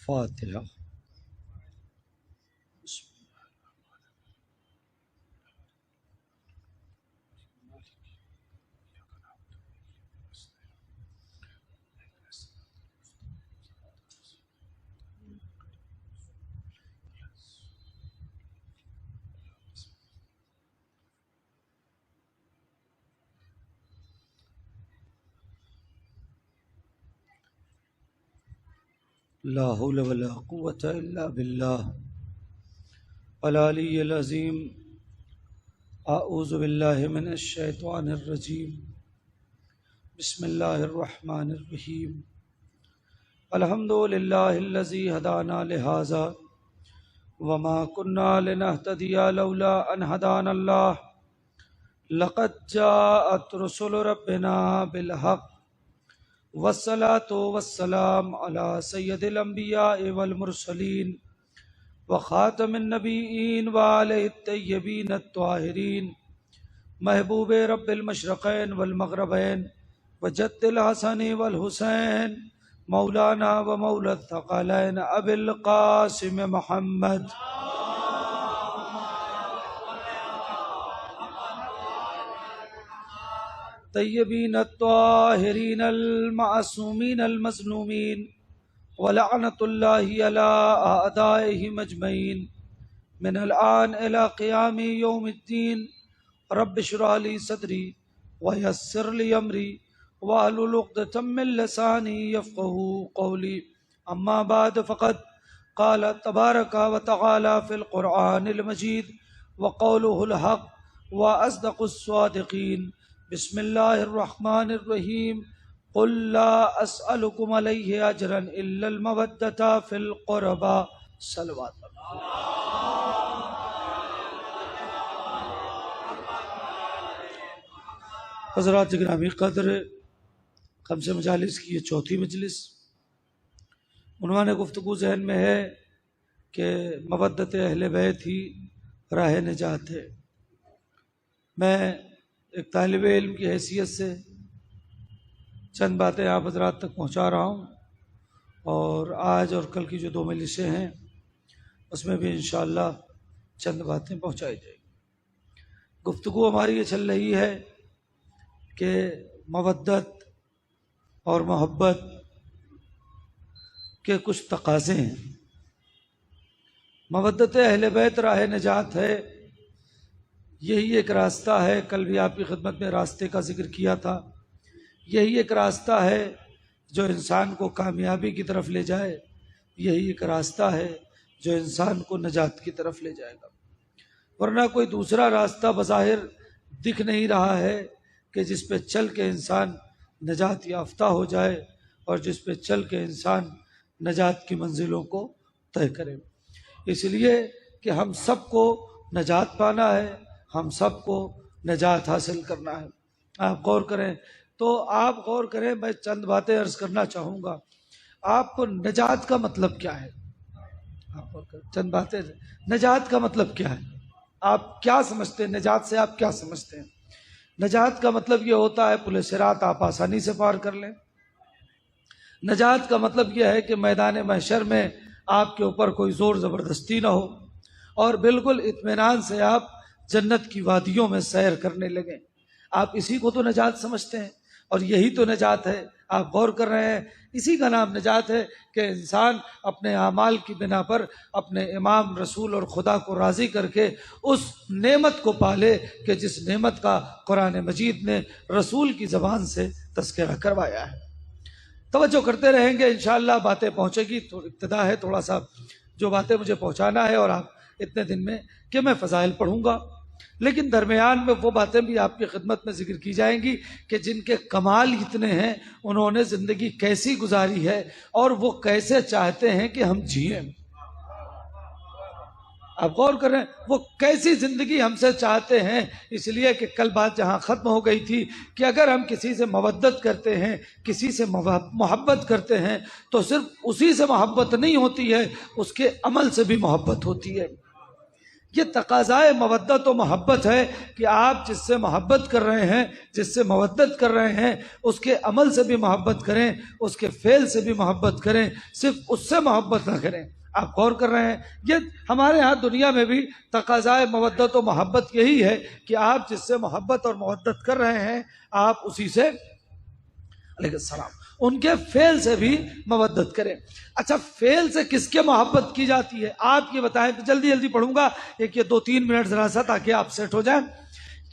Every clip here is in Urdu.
فاتحہ۔ لا حول ولا قوة الا باللہ العلی العظیم۔ اعوذ باللہ من الشیطان الرجیم۔ بسم اللہ الرحمن الرحیم۔ الحمد للہ الذی ہدانا لہذا وما كنا لنهتدی لولا ان ہدانا اللہ لقد جاءت رسل ربنا بالحق والصلاة والسلام على سید الانبیاء والمرسلین وخاتم النبیین وآلہ الطیبین الطاہرین محبوب رب المشرقین والمغربین وجد الحسن والحسین مولانا و مولا الثقلین ابی القاسم محمد طیبین الطاہرین المعصومین المظلومین ولعنت اللہ علی اعدائہم اجمعین من الآن الی قیام یوم الدین۔ رب اشرح لی صدری ویسر لی امری واحلل عقدۃ من لسانی یفقہوا قولی۔ اما بعد فقد قال تبارک و تعالی فی القرآن المجید وقولہ الحق واصدق الصادقین۔ بسم اللہ الرحمن الرحیم۔ قل لا اسألکم علیہ اجرا الا المودۃ فی القربى۔ صلوات حضرات گرامی قدر، خمس مجالس کی یہ چوتھی مجلس۔ عنوان گفتگو ذہن میں ہے کہ مودت اہل بیت ہی راہ نجات ہے۔ میں ایک طالب علم کی حیثیت سے چند باتیں آپ حضرات تک پہنچا رہا ہوں، اور آج اور کل کی جو 2 مجلسیں ہیں اس میں بھی انشاءاللہ چند باتیں پہنچائی جائیں گی۔ گفتگو ہماری یہ چل رہی ہے کہ مودت اور محبت کے کچھ تقاضے ہیں۔ مودت اہل بیت راہ نجات ہے، یہی ایک راستہ ہے۔ کل بھی آپ کی خدمت میں راستے کا ذکر کیا تھا۔ یہی ایک راستہ ہے جو انسان کو کامیابی کی طرف لے جائے، یہی ایک راستہ ہے جو انسان کو نجات کی طرف لے جائے گا، ورنہ کوئی دوسرا راستہ بظاہر دکھ نہیں رہا ہے کہ جس پہ چل کے انسان نجات یافتہ ہو جائے اور جس پہ چل کے انسان نجات کی منزلوں کو طے کرے۔ اس لیے کہ ہم سب کو نجات پانا ہے، ہم سب کو نجات حاصل کرنا ہے۔ آپ غور کریں تو آپ غور کریں، میں چند باتیں عرض کرنا چاہوں گا۔ آپ کو نجات کا مطلب کیا ہے؟ آپ غور کریں، چند باتیں۔ نجات کا مطلب کیا ہے؟ آپ کیا سمجھتے ہیں؟ نجات سے آپ کیا سمجھتے ہیں؟ نجات کا مطلب یہ ہوتا ہے پل صراط آپ آسانی سے پار کر لیں۔ نجات کا مطلب یہ ہے کہ میدان محشر میں آپ کے اوپر کوئی زور زبردستی نہ ہو اور بالکل اطمینان سے آپ جنت کی وادیوں میں سیر کرنے لگیں۔ آپ اسی کو تو نجات سمجھتے ہیں، اور یہی تو نجات ہے۔ آپ غور کر رہے ہیں، اسی کا نام نجات ہے کہ انسان اپنے اعمال کی بنا پر اپنے امام رسول اور خدا کو راضی کر کے اس نعمت کو پالے کہ جس نعمت کا قرآن مجید نے رسول کی زبان سے تذکرہ کروایا ہے۔ توجہ کرتے رہیں گے، انشاءاللہ باتیں پہنچے گی۔ تو ابتدا ہے تھوڑا سا جو باتیں مجھے پہنچانا ہے، اور آپ اتنے دن میں کہ میں فضائل پڑھوں گا، لیکن درمیان میں وہ باتیں بھی آپ کی خدمت میں ذکر کی جائیں گی کہ جن کے کمال اتنے ہیں، انہوں نے زندگی کیسی گزاری ہے اور وہ کیسے چاہتے ہیں کہ ہم جئیں۔ آپ غور کریں وہ کیسی زندگی ہم سے چاہتے ہیں، اس لیے کہ کل بات جہاں ختم ہو گئی تھی کہ اگر ہم کسی سے مودت کرتے ہیں، کسی سے محبت کرتے ہیں، تو صرف اسی سے محبت نہیں ہوتی ہے، اس کے عمل سے بھی محبت ہوتی ہے۔ یہ تقاضائے مودت و محبت ہے کہ آپ جس سے محبت کر رہے ہیں، جس سے مودت کر رہے ہیں، اس کے عمل سے بھی محبت کریں، اس کے فعل سے بھی محبت کریں، صرف اس سے محبت نہ کریں۔ آپ غور کر رہے ہیں، یہ ہمارے ہاں دنیا میں بھی تقاضائے مودت و محبت یہی ہے کہ آپ جس سے محبت اور مودت کر رہے ہیں آپ اسی سے علیہ السلام ان کے فعل سے بھی مودت کریں۔ اچھا، فعل سے کس کے محبت کی جاتی ہے آپ یہ بتائیں، جلدی جلدی پڑھوں گا، ایک یہ 2-3 منٹ ذرا سا تاکہ آپ سیٹ ہو جائیں۔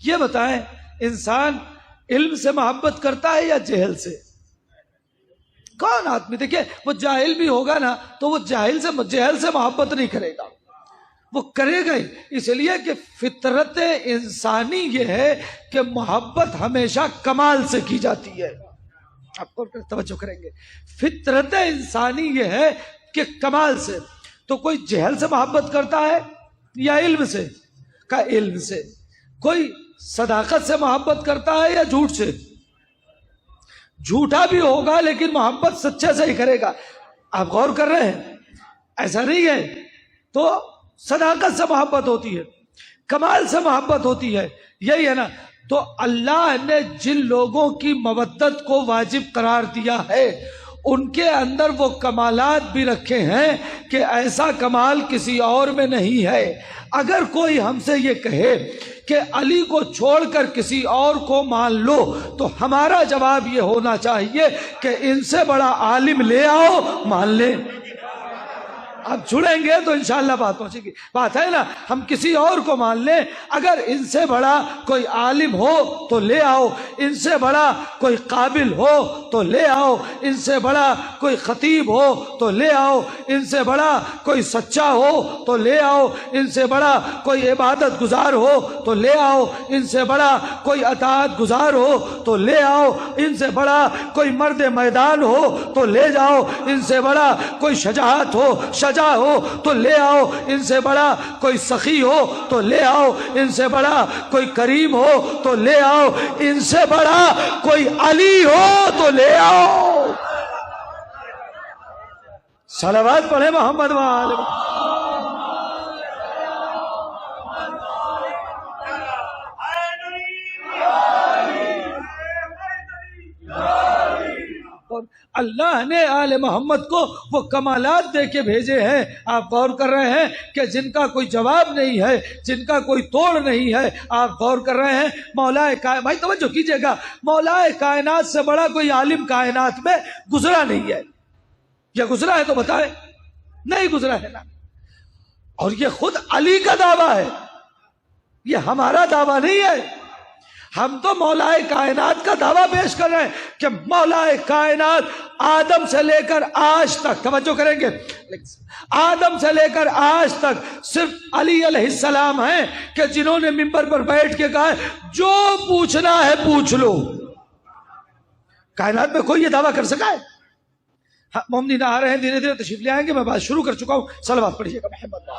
یہ بتائیں، انسان علم سے محبت کرتا ہے یا جہل سے؟ کون آدمی، دیکھیں وہ جاہل بھی ہوگا نا تو وہ جہل سے محبت نہیں کرے گا، وہ کرے گا ہی، اس لیے کہ فطرت انسانی یہ ہے کہ محبت ہمیشہ کمال سے کی جاتی ہے۔ آپ کو توجہ کریں گے، فطرت انسانی یہ ہے کہ کمال سے۔ تو کوئی جہل سے محبت کرتا ہے یا علم سے؟ کا علم سے۔ کوئی صداقت سے محبت کرتا ہے یا جھوٹ سے؟ جھوٹا بھی ہوگا لیکن محبت سچے سے ہی کرے گا۔ آپ غور کر رہے ہیں، ایسا نہیں ہے؟ تو صداقت سے محبت ہوتی ہے، کمال سے محبت ہوتی ہے، یہی ہے نا؟ تو اللہ نے جن لوگوں کی مودت کو واجب قرار دیا ہے ان کے اندر وہ کمالات بھی رکھے ہیں کہ ایسا کمال کسی اور میں نہیں ہے۔ اگر کوئی ہم سے یہ کہے کہ علی کو چھوڑ کر کسی اور کو مان لو تو ہمارا جواب یہ ہونا چاہیے کہ ان سے بڑا عالم لے آؤ، مان لیں۔ آپ جڑیں گے تو انشاءاللہ بات پہنچے گی۔ بات ہے نا، ہم کسی اور کو مان لیں، اگر ان سے بڑا کوئی عالم ہو تو لے آؤ، ان سے بڑا کوئی قابل ہو تو لے آؤ، ان سے بڑا کوئی خطیب ہو تو لے آؤ، ان سے بڑا کوئی سچا ہو تو لے آؤ، ان سے بڑا کوئی عبادت گزار ہو تو لے آؤ، ان سے بڑا کوئی اطاعت گزار ہو تو لے آؤ، ان سے بڑا کوئی مرد میدان ہو تو لے جاؤ، ان سے بڑا کوئی شجاعت ہو ہو تو لے آؤ، ان سے بڑا کوئی سخی ہو تو لے آؤ، ان سے بڑا کوئی کریم ہو تو لے آؤ، ان سے بڑا کوئی علی ہو تو لے آؤ۔ صلوات پڑھے محمد وآلہ۔ اللہ نے آل محمد کو وہ کمالات دے کے بھیجے ہیں، آپ غور کر رہے ہیں کہ جن کا کوئی جواب نہیں ہے، جن کا کوئی توڑ نہیں ہے۔ آپ غور کر رہے ہیں، مولا کائنات، بھائی توجہ کیجئے گا، مولا کائنات سے بڑا کوئی عالم کائنات میں گزرا نہیں ہے۔ یا گزرا ہے تو بتائیں؟ نہیں گزرا ہے نا۔ اور یہ خود علی کا دعویٰ ہے، یہ ہمارا دعویٰ نہیں ہے۔ ہم تو مولا کائنات کا دعویٰ پیش کر رہے ہیں کہ مولا کائنات آدم سے لے کر آج تک، توجہ کریں گے، آدم سے لے کر آج تک صرف علی علیہ السلام ہیں کہ جنہوں نے ممبر پر بیٹھ کے کہا جو پوچھنا ہے پوچھ لو۔ کائنات میں کوئی یہ دعویٰ کر سکا ہے؟ مومنین آ رہے ہیں، دھیرے دھیرے تشریف لے آئیں گے، میں بات شروع کر چکا ہوں۔ صلوات پڑھیے گا محمد۔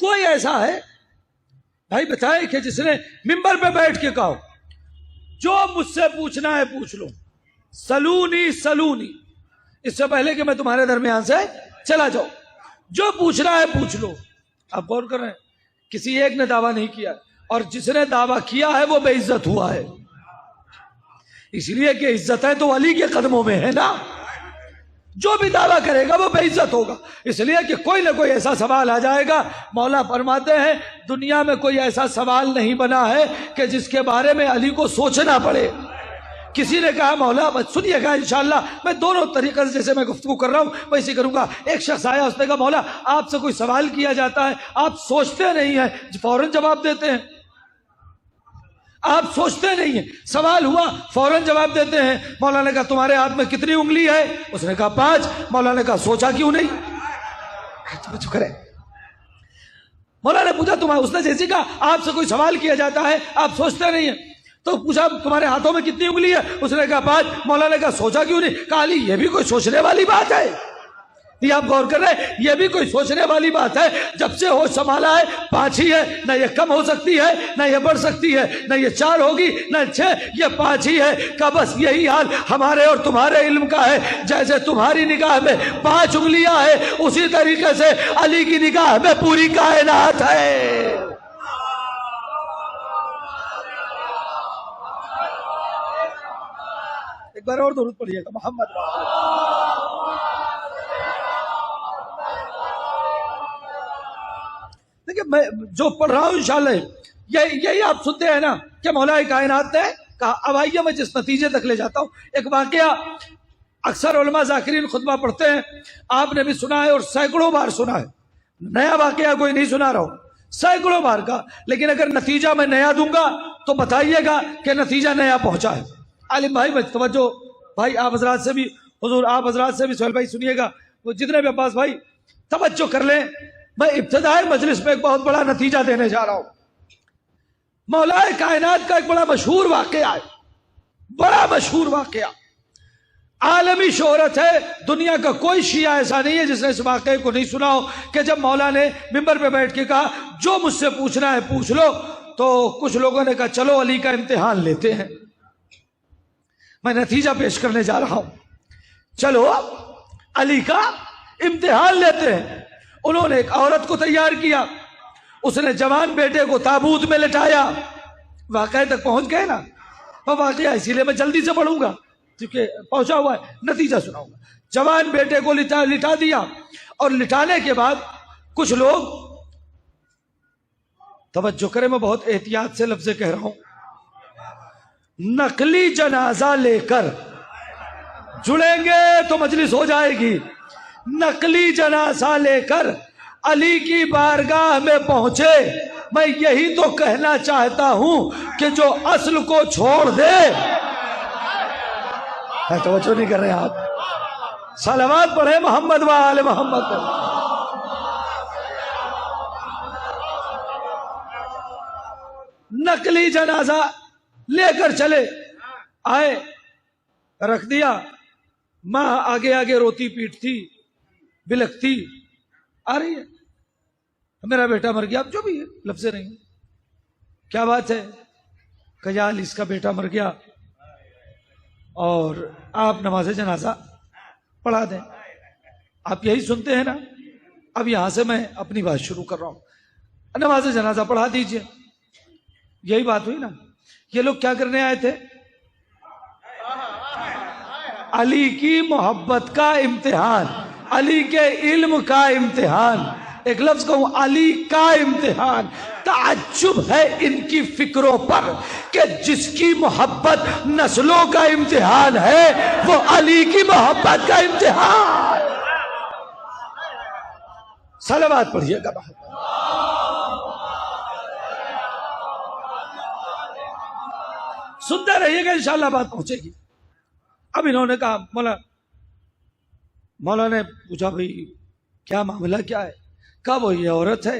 کوئی ایسا ہے بھائی بتائے کہ جس نے ممبر پہ بیٹھ کے کہا جو مجھ سے پوچھنا ہے پوچھ لو، سلونی سلونی، اس سے پہلے کہ میں تمہارے درمیان سے چلا جاؤں، جو پوچھنا ہے پوچھ لو۔ آپ غور کر رہے ہیں، کسی ایک نے دعویٰ نہیں کیا، اور جس نے دعویٰ کیا ہے وہ بے عزت ہوا ہے، اس لیے کہ عزت ہے تو علی کے قدموں میں ہے نا۔ جو بھی دعویٰ کرے گا وہ بے عزت ہوگا، اس لیے کہ کوئی نہ کوئی ایسا سوال آ جائے گا۔ مولا فرماتے ہیں دنیا میں کوئی ایسا سوال نہیں بنا ہے کہ جس کے بارے میں علی کو سوچنا پڑے۔ کسی نے کہا مولا، سنیے گا انشاءاللہ میں دونوں طریقے سے، جیسے میں گفتگو کر رہا ہوں ویسے کروں گا۔ ایک شخص آیا، اس نے کہا مولا آپ سے کوئی سوال کیا جاتا ہے، آپ سوچتے نہیں ہیں، فوراً جواب دیتے ہیں، آپ سوچتے نہیں ہیں، سوال ہوا فوراً جواب دیتے ہیں۔ مولا نے کہا تمہارے ہاتھ میں کتنی انگلی ہے؟ اس نے کہا 5۔ مولا نے کہا سوچا کیوں نہیں؟ کرے مولا نے پوچھا تمہارے، اس نے جیسے کہا آپ سے کوئی سوال کیا جاتا ہے آپ سوچتے نہیں ہیں، تو پوچھا تمہارے ہاتھوں میں کتنی انگلی ہے؟ اس نے کہا 5۔ مولا نے کہا سوچا کیوں نہیں؟ کہا علی یہ بھی کوئی سوچنے والی بات ہے؟ یہ آپ غور کر رہے ہیں؟ یہ بھی کوئی سوچنے والی بات ہے؟ جب سے ہوش سنبھالا ہے 5 ہی ہے، نہ یہ کم ہو سکتی ہے، نہ یہ بڑھ سکتی ہے، نہ یہ 4 ہوگی، نہ 6، یہ 5 ہی ہے۔ کہ بس یہی حال ہمارے اور تمہارے علم کا ہے۔ جیسے تمہاری نگاہ میں 5 انگلیاں ہیں، اسی طریقے سے علی کی نگاہ میں پوری کائنات ہے۔ ایک بار اور درود پڑھیے گا محمد۔ دیکھیں میں جو پڑھ رہا ہوں انشاءاللہ یہی آپ سنتے ہیں نا کہ مولا کائنات نے کہا۔ اب آئیے میں جس نتیجے تک لے جاتا ہوں۔ ایک واقعہ اکثر علماء ذاکرین خطبہ پڑھتے ہیں، آپ نے بھی سنا ہے اور سینکڑوں بار سنا ہے۔ نیا واقعہ کوئی نہیں سنا رہا ہوں، سینکڑوں بار کا، لیکن اگر نتیجہ میں نیا دوں گا تو بتائیے گا کہ نتیجہ نیا پہنچا ہے۔ عالم بھائی میں توجہ، بھائی آپ حضرات سے بھی، حضور آپ حضرات سے بھی، سہیل بھائی سنیے گا، وہ جتنے بھی عباس بھائی توجہ کر لیں۔ میں ابتدائی مجلس میں ایک بہت بڑا نتیجہ دینے جا رہا ہوں۔ مولا کائنات کا ایک بڑا مشہور واقعہ ہے، بڑا مشہور واقعہ، عالمی شہرت ہے۔ دنیا کا کوئی شیعہ ایسا نہیں ہے جس نے اس واقعے کو نہیں سنا ہو کہ جب مولا نے ممبر پہ بیٹھ کے کہا جو مجھ سے پوچھنا ہے پوچھ لو، تو کچھ لوگوں نے کہا چلو علی کا امتحان لیتے ہیں۔ میں نتیجہ پیش کرنے جا رہا ہوں، چلو علی کا امتحان لیتے ہیں۔ انہوں نے ایک عورت کو تیار کیا، اس نے جوان بیٹے کو تابوت میں لٹایا۔ واقعے تک پہنچ گئے نا، وہ واقعہ اسی لیے میں جلدی سے پڑھوں گا کیونکہ پہنچا ہوا ہے، نتیجہ سناؤں گا۔ جوان بیٹے کو لٹا دیا، اور لٹانے کے بعد کچھ لوگ، توجہ کریں میں بہت احتیاط سے لفظ کہہ رہا ہوں، نقلی جنازہ لے کر جڑیں گے تو مجلس ہو جائے گی۔ نقلی جنازہ لے کر علی کی بارگاہ میں پہنچے۔ میں یہی تو کہنا چاہتا ہوں کہ جو اصل کو چھوڑ دے، توجہ نہیں کر رہے آپ، صلوات پڑھے محمد و آل محمد۔ نقلی جنازہ لے کر چلے آئے، رکھ دیا، ماں آگے آگے روتی پیٹتی بلکتی آ رہی ہے، میرا بیٹا مر گیا۔ اب جو بھی ہے لفظ نہیں، کیا بات ہے کہ یار اس کا بیٹا مر گیا اور آپ نماز جنازہ پڑھا دیں۔ آپ یہی سنتے ہیں نا؟ اب یہاں سے میں اپنی بات شروع کر رہا ہوں، نماز جنازہ پڑھا دیجئے، یہی بات ہوئی نا؟ یہ لوگ کیا کرنے آئے تھے؟ علی کی محبت کا امتحان، علی کے علم کا امتحان۔ ایک لفظ کہوں، علی کا امتحان۔ تعجب ہے ان کی فکروں پر کہ جس کی محبت نسلوں کا امتحان ہے، وہ علی کی محبت کا امتحان۔ صلوات پڑھیے گا محمد۔ سنتے رہیے گا، انشاءاللہ بات پہنچے گی۔ اب انہوں نے کہا، مولا نے پوچھا بھئی کیا معاملہ کیا ہے؟ کہا وہ یہ عورت ہے،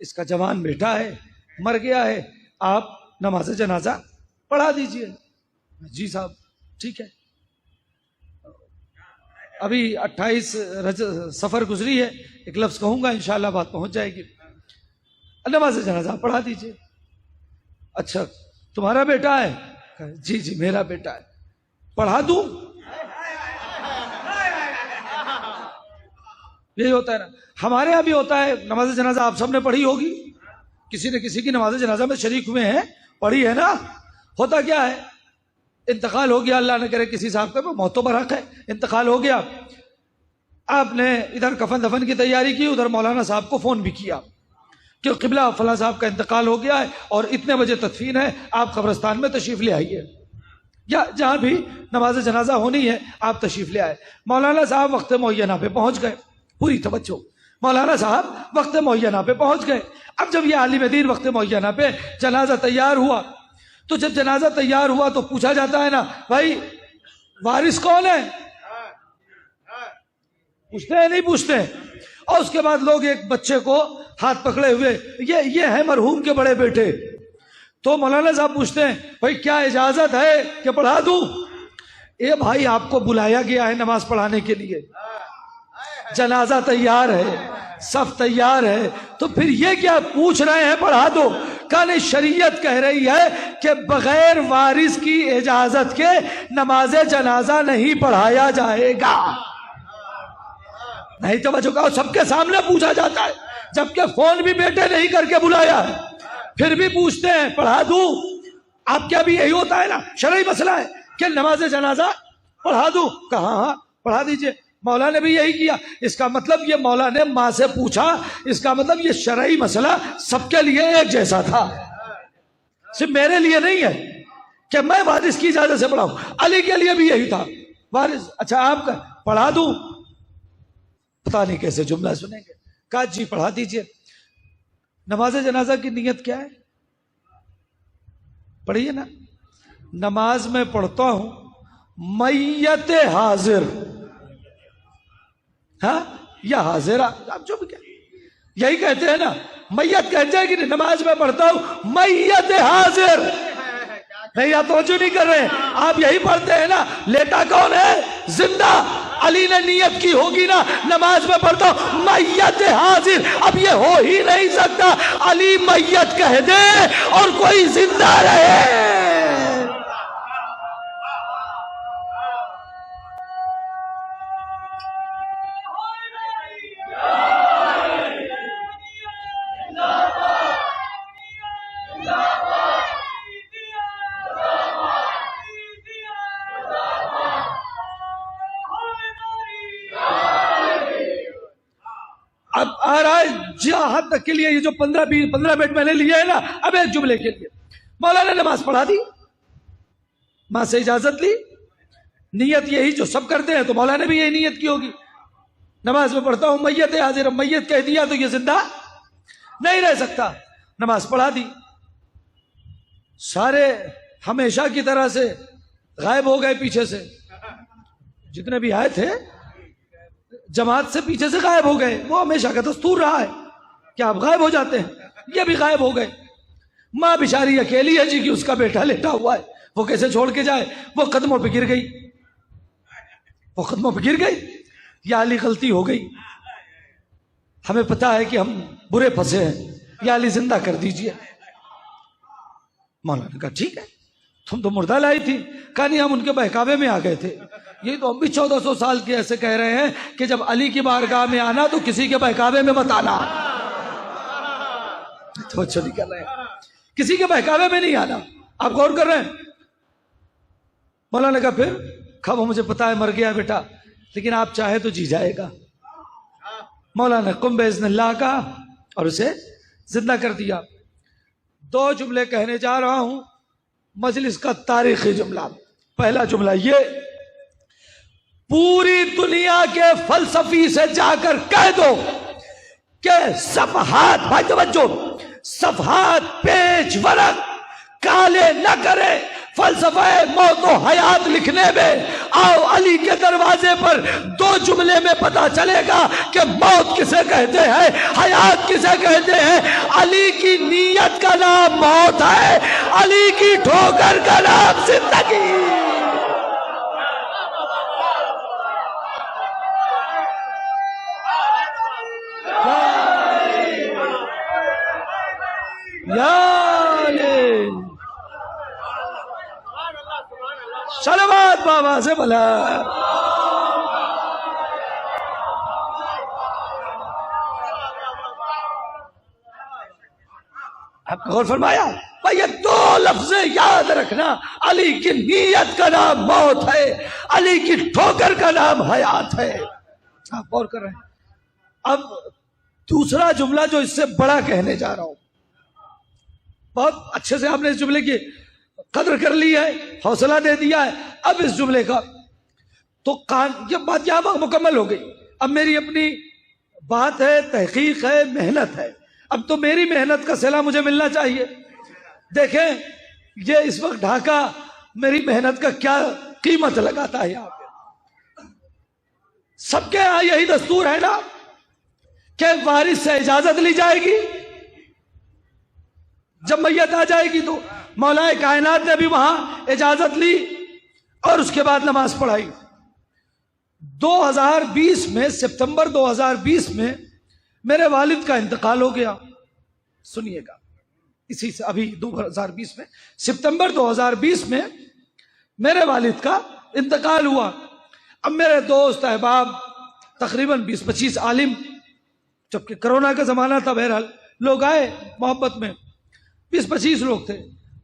اس کا جوان بیٹا ہے، مر گیا ہے، آپ نماز جنازہ پڑھا دیجئے۔ جی صاحب ٹھیک ہے۔ ابھی 28 سفر گزری ہے، ایک لفظ کہوں گا انشاءاللہ بات پہنچ جائے گی۔ نماز جنازہ پڑھا دیجئے۔ اچھا تمہارا بیٹا ہے؟ جی جی میرا بیٹا ہے، پڑھا دوں؟ یہی ہوتا ہے نا، ہمارے یہاں بھی ہوتا ہے۔ نماز جنازہ آپ سب نے پڑھی ہوگی، کسی نے کسی کی نماز جنازہ میں شریک ہوئے ہیں، پڑھی ہے نا؟ ہوتا کیا ہے، انتقال ہو گیا، اللہ نہ کرے کسی صاحب کا، موت پر حق ہے، انتقال ہو گیا، آپ نے ادھر کفن دفن کی تیاری کی، ادھر مولانا صاحب کو فون بھی کیا کہ قبلہ فلاں صاحب کا انتقال ہو گیا ہے اور اتنے بجے تدفین ہے، آپ قبرستان میں تشریف لے آئیے، یا جہاں بھی نماز جنازہ ہونی ہے آپ تشریف لے آئے۔ مولانا صاحب وقت معینہ پہ پہنچ گئے، پوری توجہ، مولانا صاحب وقت معینہ پہ پہنچ گئے۔ اب جب یہ عالم دین وقت معینہ پہ جنازہ تیار ہوا، تو جب جنازہ تیار ہوا تو پوچھا جاتا ہے نا، بھائی وارث کون ہے؟ پوچھتے ہیں نہیں پوچھتے؟ اور اس کے بعد لوگ ایک بچے کو ہاتھ پکڑے ہوئے، یہ ہے مرحوم کے بڑے بیٹے۔ تو مولانا صاحب پوچھتے ہیں بھائی کیا اجازت ہے کہ پڑھا دوں؟ اے بھائی آپ کو بلایا گیا ہے نماز پڑھانے کے لیے، جنازہ تیار ہے، صف تیار ہے، تو پھر یہ کیا پوچھ رہے ہیں پڑھا دو؟ کہا نہیں، شریعت کہہ رہی ہے کہ بغیر وارث کی اجازت کے نماز جنازہ نہیں پڑھایا جائے گا۔ نہیں توجہ کرو، سب کے سامنے پوچھا جاتا ہے، جبکہ فون بھی بیٹے نہیں کر کے بلایا ہے، پھر بھی پوچھتے ہیں پڑھا دوں؟ آپ کیا بھی یہی ہوتا ہے نا، شرعی مسئلہ ہے کہ نماز جنازہ پڑھا دوں؟ کہا ہاں پڑھا دیجئے۔ مولا نے بھی یہی کیا، اس کا مطلب یہ مولا نے ماں سے پوچھا، اس کا مطلب یہ شرعی مسئلہ سب کے لیے ایک جیسا تھا، صرف میرے لیے نہیں ہے کہ میں وارث کی اجازت سے پڑھاؤں۔ علی کے لیے بھی یہی تھا، وارث اچھا آپ کا پڑھا دوں؟ پتہ نہیں کیسے جملہ سنیں گے، کہا جی پڑھا دیجئے۔ نماز جنازہ کی نیت کیا ہے؟ پڑھیے نا، نماز میں پڑھتا ہوں میت حاضر، ہاں یا حاضرہ، آپ جو بھی کہیں یہی کہتے ہیں نا، میت کہتے ہیں کہ نماز میں پڑھتا ہوں میت حاضر۔ نہیں آپ توجہ نہیں کر رہے، آپ یہی پڑھتے ہیں نا، لیٹا کون ہے؟ زندہ۔ علی نے نیت کی ہوگی نا، نماز میں پڑھتا ہوں میت حاضر۔ اب یہ ہو ہی نہیں سکتا علی میت کہہ دے اور کوئی زندہ رہے۔ اب آ رہا ہے جہاں تک کے لیے یہ جو 15 منٹ میں نے لیے ہے نا، اب ایک جملے کے لیے مولا نے نماز پڑھا دی، ماں سے اجازت لی، نیت یہی جو سب کرتے ہیں، تو مولا نے بھی یہی نیت کی ہوگی، نماز میں پڑھتا ہوں میت حاضر۔ میت کہہ دیا تو یہ زندہ نہیں رہ سکتا، نماز پڑھا دی، سارے ہمیشہ کی طرح سے غائب ہو گئے پیچھے سے، جتنے بھی آئے تھے جماعت سے پیچھے سے غائب ہو گئے، وہ ہمیشہ کا دستور رہا ہے کہ آپ غائب ہو جاتے ہیں، یہ بھی غائب ہو گئے۔ ماں بیچاری اکیلی ہے جی کہ اس کا بیٹا لیٹا ہوا ہے، وہ کیسے چھوڑ کے جائے؟ وہ قدموں پہ گر گئی، وہ قدموں پہ گر گئی، یا علی غلطی ہو گئی، ہمیں پتا ہے کہ ہم برے پھنسے ہیں، یا علی زندہ کر دیجئے۔ مولانا نے کہا ٹھیک ہے، تم تو مردہ لائی تھی۔ کہا نہیں، ہم ان کے بہکاوے میں آ گئے تھے، یہ تو ہم بھی 1400 سال کے ایسے کہہ رہے ہیں کہ جب علی کی بارگاہ میں آنا تو کسی کے بہکاوے میں مت آنا۔ تو اچھا نہیں کر رہے ہیں، کسی کے بہکاوے میں نہیں آنا۔ آپ غور کر رہے ہیں؟ مولانا نے کہا پھر کھا، وہ مجھے پتا ہے مر گیا بیٹا، لیکن آپ چاہے تو جی جائے گا۔ مولانا نے قم باذن اللہ کہا اور اسے زندہ کر دیا۔ 2 جملے کہنے جا رہا ہوں، مجلس کا تاریخی جملہ۔ پہلا جملہ یہ، پوری دنیا کے فلسفی سے جا کر کہہ دو کہ صفحات، بھائی توجہ، صفحات پیج ورق کالے نہ کرے فلسفہ موت و حیات لکھنے میں۔ آؤ علی کے دروازے پر 2 جملے میں پتا چلے گا کہ موت کسے کہتے ہیں، حیات کسے کہتے ہیں۔ علی کی نیت کا نام موت ہے، علی کی ٹھوکر کا نام زندگی۔ صلوات بابا سے بلا۔ آپ غور فرمایا؟ بھائی یہ 2 لفظ یاد رکھنا، علی کی نیت کا نام موت ہے، علی کی ٹھوکر کا نام حیات ہے۔ آپ غور کر رہے ہیں؟ اب دوسرا جملہ جو اس سے بڑا کہنے جا رہا ہوں، بہت اچھے سے آپ نے اس جملے کی قدر کر لی ہے، حوصلہ دے دیا ہے۔ اب اس جملے کا تو یہ بات یہاں مکمل ہو گئی۔ اب میری اپنی بات ہے، تحقیق ہے، محنت ہے، اب تو میری محنت کا صلہ مجھے ملنا چاہیے۔ دیکھیں یہ اس وقت ڈھاکہ میری محنت کا کیا قیمت لگاتا ہے یہاں پہ۔ سب کے یہاں یہی دستور ہے نا کہ وارث سے اجازت لی جائے گی جب میت آ جائے گی، تو مولا کائنات نے بھی وہاں اجازت لی اور اس کے بعد نماز پڑھائی۔ 2020 میں سپتمبر 2020 میں میرے والد کا انتقال ہو گیا. سنیے گا, اسی سے ابھی 2020 میں سپتمبر 2020 میں میرے والد کا انتقال ہوا. اب میرے دوست احباب تقریباً 20-25 عالم, جبکہ کرونا کا زمانہ تھا, بہرحال لوگ آئے محبت میں, 20-25 لوگ تھے.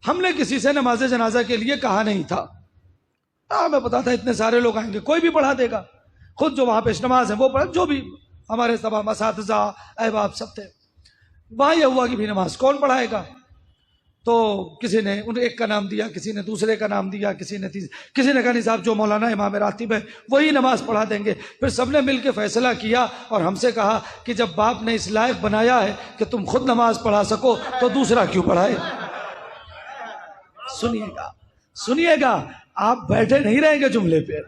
ہم نے کسی سے نماز جنازہ کے لیے کہا نہیں تھا. ہمیں پتا تھا اتنے سارے لوگ آئیں گے, کوئی بھی پڑھا دے گا. خود جو وہاں پیش نماز ہے وہ پڑھا, جو بھی ہمارے تمام اساتذہ احباب سب تھے. وہاں یہ ہوا کہ بھی نماز کون پڑھائے گا؟ تو کسی نے ایک کا نام دیا, کسی نے دوسرے کا نام دیا, کسی نے کہا نہیں صاحب جو مولانا امام راتب ہے وہی نماز پڑھا دیں گے. پھر سب نے مل کے فیصلہ کیا اور ہم سے کہا کہ جب باپ نے اس لائق بنایا ہے کہ تم خود نماز پڑھا سکو تو دوسرا کیوں پڑھائے. سنیے گا, آپ بیٹھے نہیں رہیں گے جملے پہ,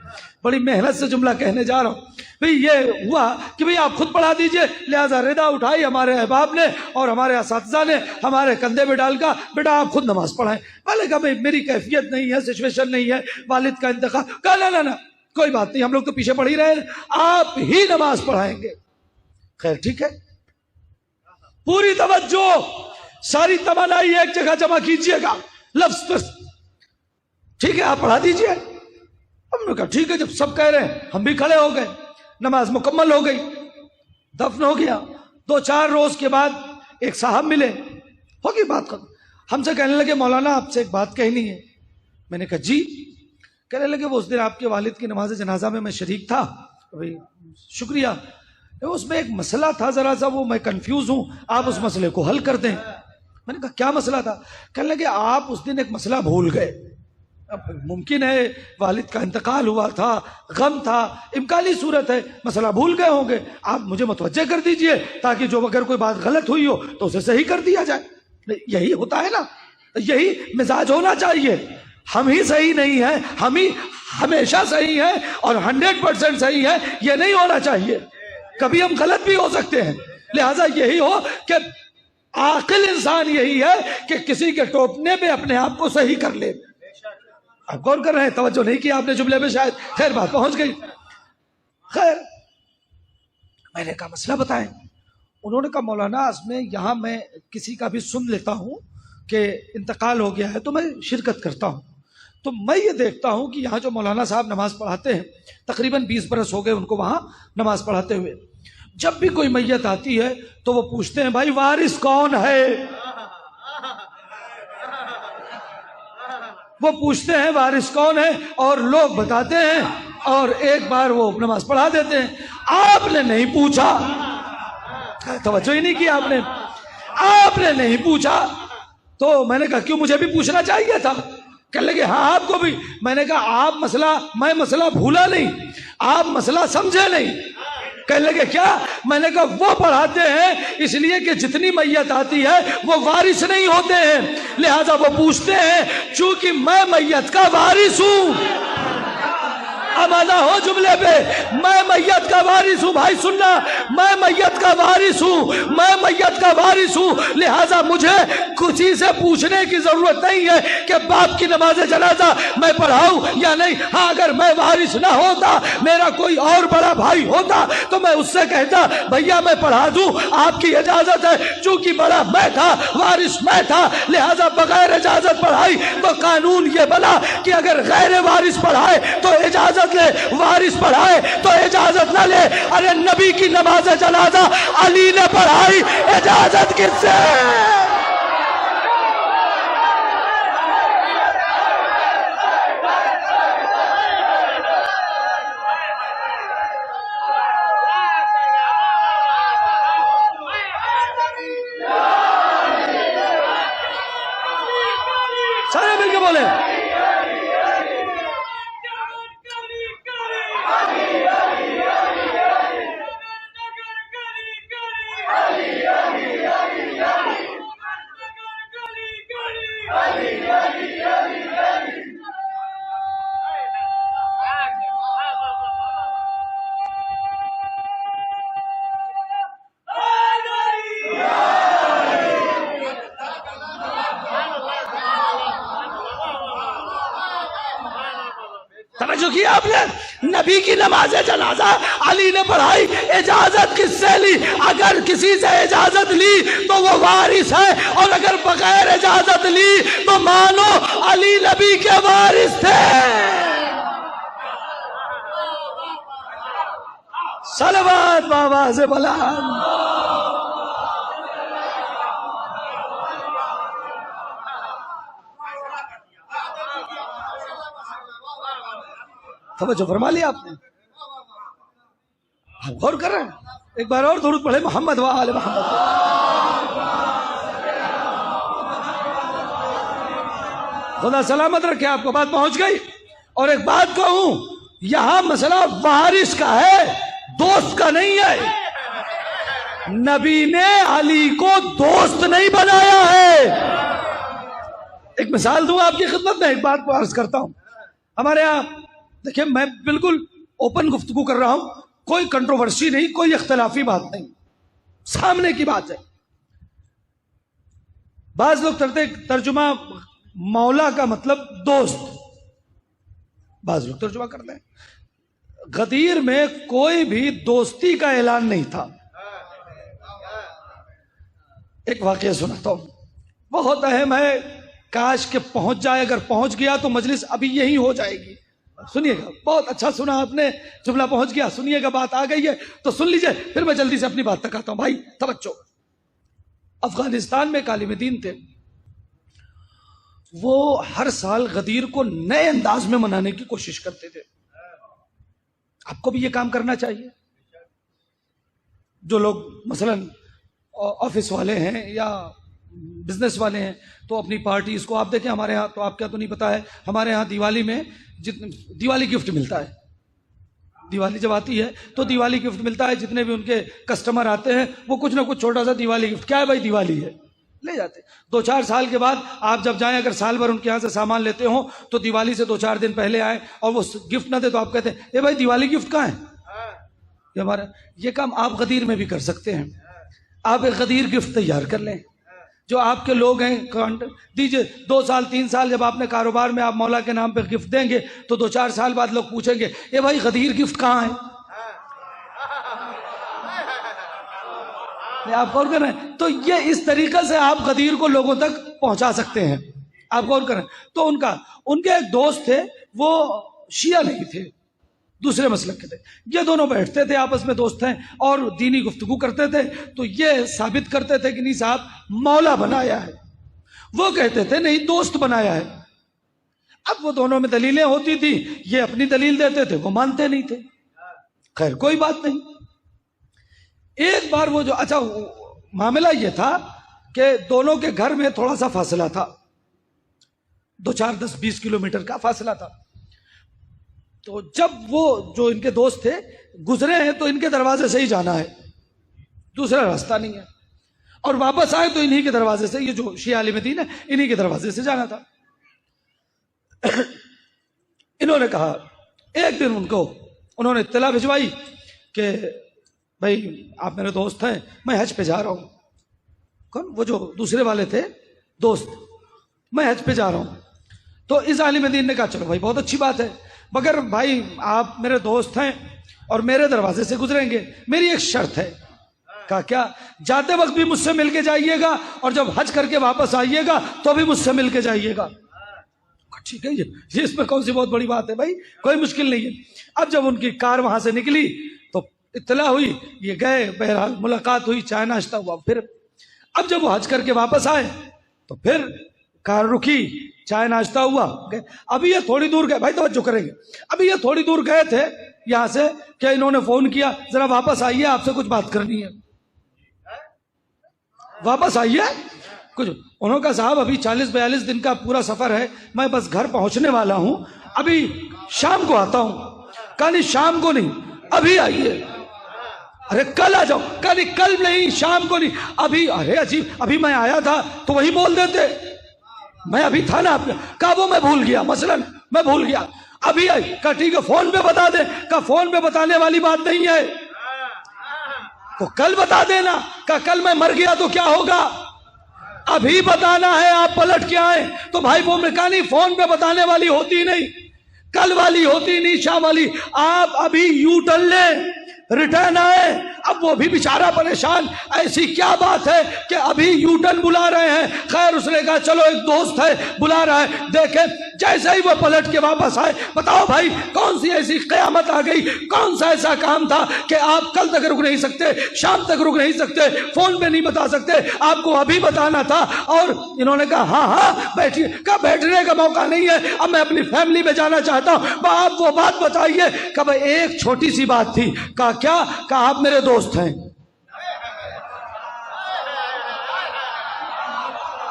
بڑی محنت سے جملہ کہنے جا رہا ہوں. بھئی یہ ہوا کہ بھئی آپ خود پڑھا دیجئے, لہذا رضا اٹھائی ہمارے احباب نے اور ہمارے اساتذہ نے ہمارے کندھے پہ ڈال کا, بیٹا آپ خود نماز پڑھائیں. میں نے کہا بھئی میری کیفیت نہیں ہے, سچویشن نہیں ہے, والد کا انتقال. کہا نا کوئی بات نہیں, ہم لوگ تو پیچھے پڑھ ہی رہے ہیں, آپ ہی نماز پڑھائیں گے. خیر ٹھیک ہے, پوری توجہ, ساری توانائی ایک جگہ جمع کیجئے گا, لفظ ٹھیک ہے آپ پڑھا دیجئے. ہم نے کہا ٹھیک ہے, جب سب کہہ رہے ہیں ہم بھی کھڑے ہو گئے. نماز مکمل ہو گئی, دفن ہو گیا. 2-4 روز کے بعد ایک صاحب ملے, ہوگی بات کر, ہم سے کہنے لگے مولانا آپ سے ایک بات کہنی ہے. میں نے کہا جی. کہنے لگے وہ اس دن آپ کے والد کی نماز جنازہ میں شریک تھا. شکریہ. اس میں ایک مسئلہ تھا ذرا سا, وہ میں کنفیوز ہوں, آپ اس مسئلے کو حل کر دیں. میں نے کہا کیا مسئلہ تھا؟ کہنے لگے آپ اس دن ایک مسئلہ بھول گئے. ممکن ہے والد کا انتقال ہوا تھا, غم تھا, امکانی صورت ہے مسئلہ بھول گئے ہوں گے. آپ مجھے متوجہ کر دیجئے تاکہ جو اگر کوئی بات غلط ہوئی ہو تو اسے صحیح کر دیا جائے. یہی ہوتا ہے نا, یہی مزاج ہونا چاہیے. ہم ہی صحیح نہیں ہیں, ہم ہی ہمیشہ صحیح ہیں اور 100% صحیح ہے, یہ نہیں ہونا چاہیے. کبھی ہم غلط بھی ہو سکتے ہیں. لہذا یہی ہو کہ عاقل انسان یہی ہے کہ کسی کے ٹوپنے پہ اپنے آپ کو صحیح کر لے. آپ غور کر رہے ہیں, توجہ نہیں کیا آپ نے جملے پہ, شاید خیر بات پہنچ گئی. خیر میں نے کہا مسئلہ بتائیں. انہوں نے کہا مولانا اس میں یہاں میں کسی کا بھی سن لیتا ہوں کہ انتقال ہو گیا ہے تو میں شرکت کرتا ہوں. تو میں یہ دیکھتا ہوں کہ یہاں جو مولانا صاحب نماز پڑھاتے ہیں تقریباً 20 برس ہو گئے ان کو وہاں نماز پڑھاتے ہوئے. جب بھی کوئی میت آتی ہے تو وہ پوچھتے ہیں بھائی وارث کون ہے. وہ پوچھتے ہیں وارث کون ہے اور لوگ بتاتے ہیں اور ایک بار وہ نماز پڑھا دیتے ہیں. آپ نے نہیں پوچھا, توجہ ہی نہیں کیا آپ نے نہیں پوچھا. تو میں نے کہا کیوں, مجھے بھی پوچھنا چاہیے تھا. کہنے لگے ہاں آپ کو بھی. میں نے کہا میں مسئلہ بھولا نہیں, آپ مسئلہ سمجھے نہیں. کہنے لگے کیا؟ میں نے کہا وہ پڑھاتے ہیں اس لیے کہ جتنی میت آتی ہے وہ وارث نہیں ہوتے ہیں, لہذا وہ پوچھتے ہیں چونکہ میں میت کا وارث ہوں. آمادہ ہو جملے پہ, میں میت کا وارث ہوں. بھائی سننا, میں میت کا وارث ہوں, لہذا مجھے کسی سے پوچھنے کی ضرورت نہیں ہے کہ باپ کی نماز جنازہ میں پڑھاؤں یا نہیں. ہاں اگر میں وارث نہ ہوتا, میرا کوئی اور بڑا بھائی ہوتا تو میں اس سے کہتا بھیا میں پڑھا دوں, آپ کی اجازت ہے. چونکہ بڑا میں تھا, وارث میں تھا, لہذا بغیر اجازت پڑھائی. تو قانون یہ بنا کہ اگر غیر وارث پڑھائے تو اجازت لے, وارث پڑھائے تو اجازت نہ لے. ارے نبی کی نماز جنازہ علی نے پڑھائی, اجازت کس سے؟ سارے مل کے بولے توجہ کیا آپ نے. نبی کی نماز جنازہ علی نے پڑھائی، اجازت کس سے لی؟ اگر کسی سے اجازت لی تو وہ وارث ہے، اور اگر بغیر اجازت لی تو مانو علی نبی کے وارث تھے۔ صلوات بآواز بلند۔ توجہ فرما لیا آپ نے؟ آپ غور کر رہے ہیں؟ ایک بار اور درود پڑھے محمد و آل محمد۔ خدا سلامت رکھے آپ کو، بات پہنچ گئی۔ اور ایک بات کہوں، یہاں مسئلہ وارث کا ہے، دوست کا نہیں ہے۔ نبی نے علی کو دوست نہیں بنایا ہے۔ ایک مثال دوں آپ کی خدمت میں، ایک بات کو عرض کرتا ہوں۔ ہمارے یہاں دیکھیں، میں بالکل اوپن گفتگو کر رہا ہوں، کوئی کنٹروورسی نہیں، کوئی اختلافی بات نہیں، سامنے کی بات ہے۔ بعض لوگ ترجمہ مولا کا مطلب دوست، بعض لوگ ترجمہ کرتے ہیں۔ غدیر میں کوئی بھی دوستی کا اعلان نہیں تھا۔ ایک واقعہ سناتا ہوں، بہت اہم ہے، کاش کہ پہنچ جائے۔ اگر پہنچ گیا تو مجلس ابھی یہی ہو جائے گی۔ سنیے گا، بہت اچھا سنا آپ نے، جملہ پہنچ گیا، سنیے گا، بات آ گئی ہے تو سن لیجئے، پھر میں جلدی سے اپنی بات تک آتا ہوں۔ بھائی توجہ، افغانستان میں ایک عالم دین تھے، وہ ہر سال غدیر کو نئے انداز میں منانے کی کوشش کرتے تھے۔ آپ کو بھی یہ کام کرنا چاہیے۔ جو لوگ مثلا آفس والے ہیں یا بزنس والے ہیں تو اپنی پارٹیز کو، آپ دیکھیں ہمارے ہاں، تو آپ کیا تو نہیں پتا ہے، ہمارے ہاں دیوالی میں دیوالی گفٹ ملتا ہے۔ دیوالی جب آتی ہے تو دیوالی گفٹ ملتا ہے، جتنے بھی ان کے کسٹمر آتے ہیں وہ کچھ نہ کچھ چھوٹا سا دیوالی گفٹ، کیا ہے بھائی دیوالی ہے، لے جاتے ہیں۔ 2-4 سال کے بعد آپ جب جائیں، اگر سال بھر ان کے یہاں سے سامان لیتے ہوں تو دیوالی سے 2-4 دن پہلے آئے اور وہ گفٹ نہ دے تو آپ کہتے ہیں اے بھائی دیوالی گفٹ کہاں ہے؟ یہ ہمارا یہ کام آپ غدیر میں بھی کر سکتے ہیں۔ آپ ایک غدیر گفٹ تیار کر لیں، جو آپ کے لوگ ہیں دیجئے۔ 2 سال 3 سال جب آپ نے کاروبار میں آپ مولا کے نام پہ گفٹ دیں گے تو 2-4 سال بعد لوگ پوچھیں گے اے بھائی غدیر گفٹ کہاں ہے؟ آپ غور کریں تو یہ اس طریقے سے آپ غدیر کو لوگوں تک پہنچا سکتے ہیں۔ آپ غور کریں تو ان کے ایک دوست تھے، وہ شیعہ نہیں تھے، دوسرے مسلک کے تھے۔ یہ دونوں بیٹھتے تھے آپس میں، دوست ہیں، اور دینی گفتگو کرتے تھے۔ تو یہ ثابت کرتے تھے کہ نہیں صاحب مولا بنایا ہے، وہ کہتے تھے نہیں دوست بنایا ہے۔ اب وہ دونوں میں دلیلیں ہوتی تھی، یہ اپنی دلیل دیتے تھے، وہ مانتے نہیں تھے۔ خیر کوئی بات نہیں۔ ایک بار وہ جو اچھا معاملہ یہ تھا کہ دونوں کے گھر میں تھوڑا سا فاصلہ تھا، 10-20 کلومیٹر کا فاصلہ تھا۔ تو جب وہ جو ان کے دوست تھے گزرے ہیں تو ان کے دروازے سے ہی جانا ہے، دوسرا راستہ نہیں ہے، اور واپس آئے تو انہی کے دروازے سے، یہ جو شیعہ عالم دین ہے انہی کے دروازے سے جانا تھا۔ انہوں نے کہا، ایک دن انہوں نے اطلاع بھجوائی کہ بھائی آپ میرے دوست ہیں، میں حج پہ جا رہا ہوں۔ کون؟ وہ جو دوسرے والے تھے دوست، میں حج پہ جا رہا ہوں۔ تو اس عالم دین نے کہا چلو بھائی بہت اچھی بات ہے، مگر بھائی آپ میرے دوست ہیں اور میرے دروازے سے گزریں گے، میری ایک شرط ہے۔ کہا کیا؟ جاتے وقت بھی مجھ سے مل کے جائیے گا اور جب حج کر کے واپس آئیے گا تو بھی مجھ سے مل کے جائیے گا۔ ٹھیک ہے، یہ اس میں کون سی بہت بڑی بات ہے بھائی، کوئی مشکل نہیں ہے۔ اب جب ان کی کار وہاں سے نکلی تو اطلاع ہوئی، یہ گئے، بہرحال ملاقات ہوئی، چائے ناشتہ ہوا۔ پھر اب جب وہ حج کر کے واپس آئے تو پھر کار رکی، چائے ناشتہ ہوا، گئے۔ ابھی یہ تھوڑی دور گئے، بھائی توجہ کریں گے، ابھی یہ تھوڑی دور گئے تھے یہاں سے کہ انہوں نے فون کیا ذرا واپس آئیے، آپ سے کچھ بات کرنی ہے، واپس آئیے کچھ۔ انہوں نے کہا صاحب ابھی 40-42 دن کا پورا سفر ہے، میں بس گھر پہنچنے والا ہوں، ابھی شام کو آتا ہوں۔ کہا نہیں شام کو نہیں، ابھی آئیے۔ ارے کل آ جاؤ۔ کہا نہیں کل نہیں، شام کو نہیں، ابھی۔ ارے عجیب، ابھی میں آیا تھا تو وہی بول دیتے، میں ابھی تھا نا آپ نے۔ کہا وہ میں بھول گیا، مثلا میں بھول گیا، ابھی آئی۔ کہا ٹھیک ہے فون پہ بتا دیں۔ کہا فون پہ بتانے والی بات نہیں ہے، تو کل بتا دینا۔ کہا کل میں مر گیا تو کیا ہوگا، ابھی بتانا ہے، آپ پلٹ کے آئے۔ تو بھائی وہ میں کہا نہیں فون پہ بتانے والی ہوتی نہیں، کل والی ہوتی نہیں شام والی. آپ ابھی یو ٹرن لیں, ریٹرن آئے. اب وہ بھی بیچارہ پریشان, ایسی کیا بات ہے کہ ابھی یو ٹرن بلا رہے ہیں. خیر اس نے کہا چلو ایک دوست ہے بلا رہا ہے, دیکھیں. جیسے ہی وہ پلٹ کے واپس آئے, بتاؤ بھائی کون سی ایسی قیامت آ گئی, کون سا ایسا کام تھا کہ آپ کل تک رک نہیں سکتے, شام تک رک نہیں سکتے, فون پہ نہیں بتا سکتے, آپ کو ابھی بتانا تھا. اور انہوں نے کہا ہاں بیٹھیے. کہا بیٹھنے کا موقع نہیں ہے, اب میں اپنی فیملی میں جانا چاہتا ہوں. آپ وہ بات بتائیے. کہ ایک چھوٹی سی بات تھی. کہا کیا؟ کہا آپ میرے دوست ہیں.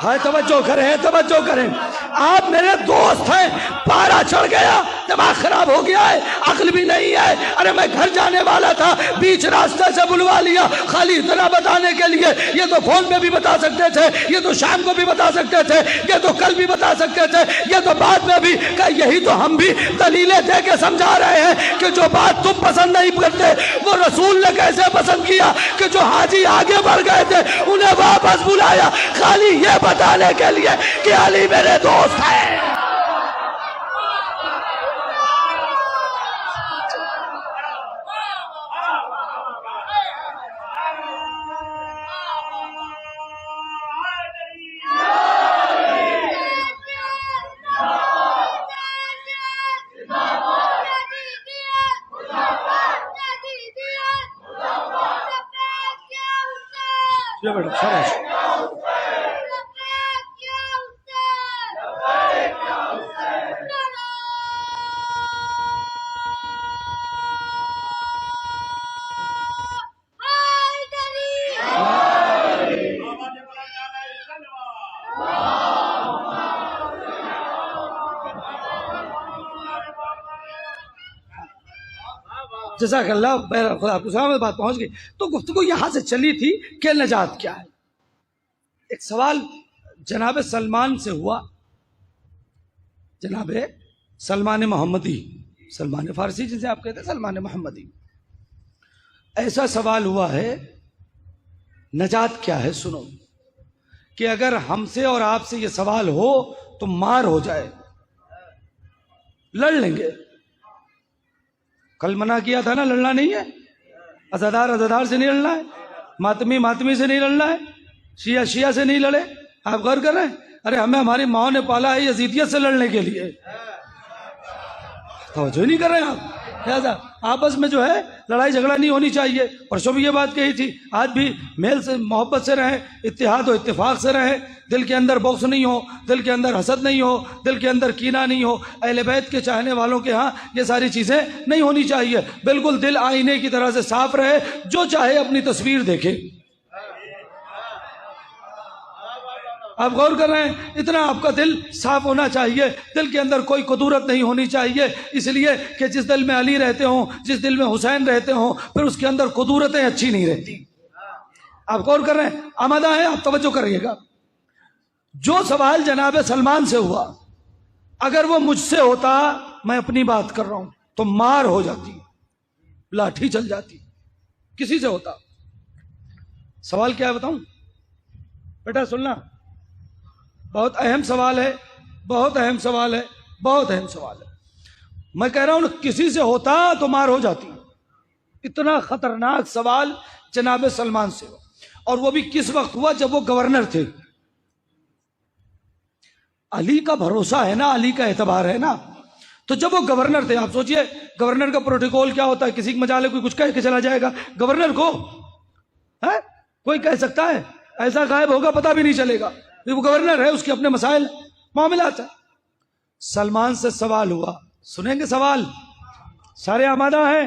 ہاں توجہ کریں, توجہ کریں. آپ میرے دوست ہیں. پارا چڑھ گیا, دماغ خراب ہو گیا ہے, عقل بھی نہیں ہے. ارے میں گھر جانے والا تھا, بیچ راستے سے بلوا لیا خالی اتنا بتانے کے لیے. یہ تو فون پہ بھی بتا سکتے تھے, یہ تو شام کو بھی بتا سکتے تھے, یہ تو کل بھی بتا سکتے تھے, یہ تو بعد میں بھی. کہ یہی تو ہم بھی دلیلیں دے کے سمجھا رہے ہیں کہ جو بات تم پسند نہیں کرتے وہ رسول نے کیسے پسند کیا. کہ جو حاجی آگے بڑھ گئے تھے انہیں واپس بلایا خالی یہ بتانے کے لیے کہ علی میرے دوست ہے. جزاک اللہ. خدا آپ کو سلامت, بات پہنچ گئی. تو گفتگو یہاں سے چلی تھی کہ نجات کیا ہے. ایک سوال جناب سلمان سے ہوا, جناب سلمان محمدی, سلمان فارسی جسے آپ کہتے ہیں سلمان محمدی. ایسا سوال ہوا ہے نجات کیا ہے. سنو کہ اگر ہم سے اور آپ سے یہ سوال ہو تو مار ہو جائے, لڑ لیں گے. کل منع کیا تھا نا, لڑنا نہیں ہے. عزادار عزادار سے نہیں لڑنا ہے, ماتمی ماتمی سے نہیں لڑنا ہے, شیعہ شیعہ سے نہیں لڑے. آپ غور کر رہے ہیں. ارے ہمیں ہماری ماں نے پالا ہے یزیدیت سے لڑنے کے لیے, توجہ نہیں کر رہے ہیں آپ. لہٰذا آپس میں جو ہے لڑائی جھگڑا نہیں ہونی چاہیے. پرسوں بھی یہ بات کہی تھی, آج بھی میل سے محبت سے رہیں, اتحاد و اتفاق سے رہیں. دل کے اندر بغض نہیں ہو, دل کے اندر حسد نہیں ہو, دل کے اندر کینہ نہیں ہو. اہل بیت کے چاہنے والوں کے ہاں یہ ساری چیزیں نہیں ہونی چاہیے. بالکل دل آئینے کی طرح سے صاف رہے, جو چاہے اپنی تصویر دیکھے. آپ غور کر رہے ہیں, اتنا آپ کا دل صاف ہونا چاہیے. دل کے اندر کوئی کدورت نہیں ہونی چاہیے, اس لیے کہ جس دل میں علی رہتے ہوں, جس دل میں حسین رہتے ہوں, پھر اس کے اندر کدورتیں اچھی نہیں رہتی. آپ غور کر رہے ہیں, آمادہ ہیں آپ, توجہ کریے گا. جو سوال جناب سلمان سے ہوا, اگر وہ مجھ سے ہوتا, میں اپنی بات کر رہا ہوں, تو مار ہو جاتی, لاٹھی چل جاتی. کسی سے ہوتا. سوال کیا ہے بتاؤں بیٹا, سننا. بہت اہم سوال ہے, بہت اہم سوال ہے, بہت اہم سوال ہے. میں کہہ رہا ہوں کسی سے ہوتا تو مار ہو جاتی. اتنا خطرناک سوال جناب سلمان سے ہوا, اور وہ بھی کس وقت ہوا؟ جب وہ گورنر تھے. علی کا بھروسہ ہے نا, علی کا اعتبار ہے نا. تو جب وہ گورنر تھے, آپ سوچئے گورنر کا پروٹوکول کیا ہوتا ہے, کسی کی مجال ہے کوئی کچھ کہہ کے چلا جائے گا. گورنر کو کوئی کہہ سکتا ہے, ایسا غائب ہوگا پتہ بھی نہیں چلے گا. وہ گورنر ہے, اس کے اپنے مسائل معاملات ہیں. سلمان سے سوال ہوا, سنیں گے سوال, سارے آمادہ ہیں؟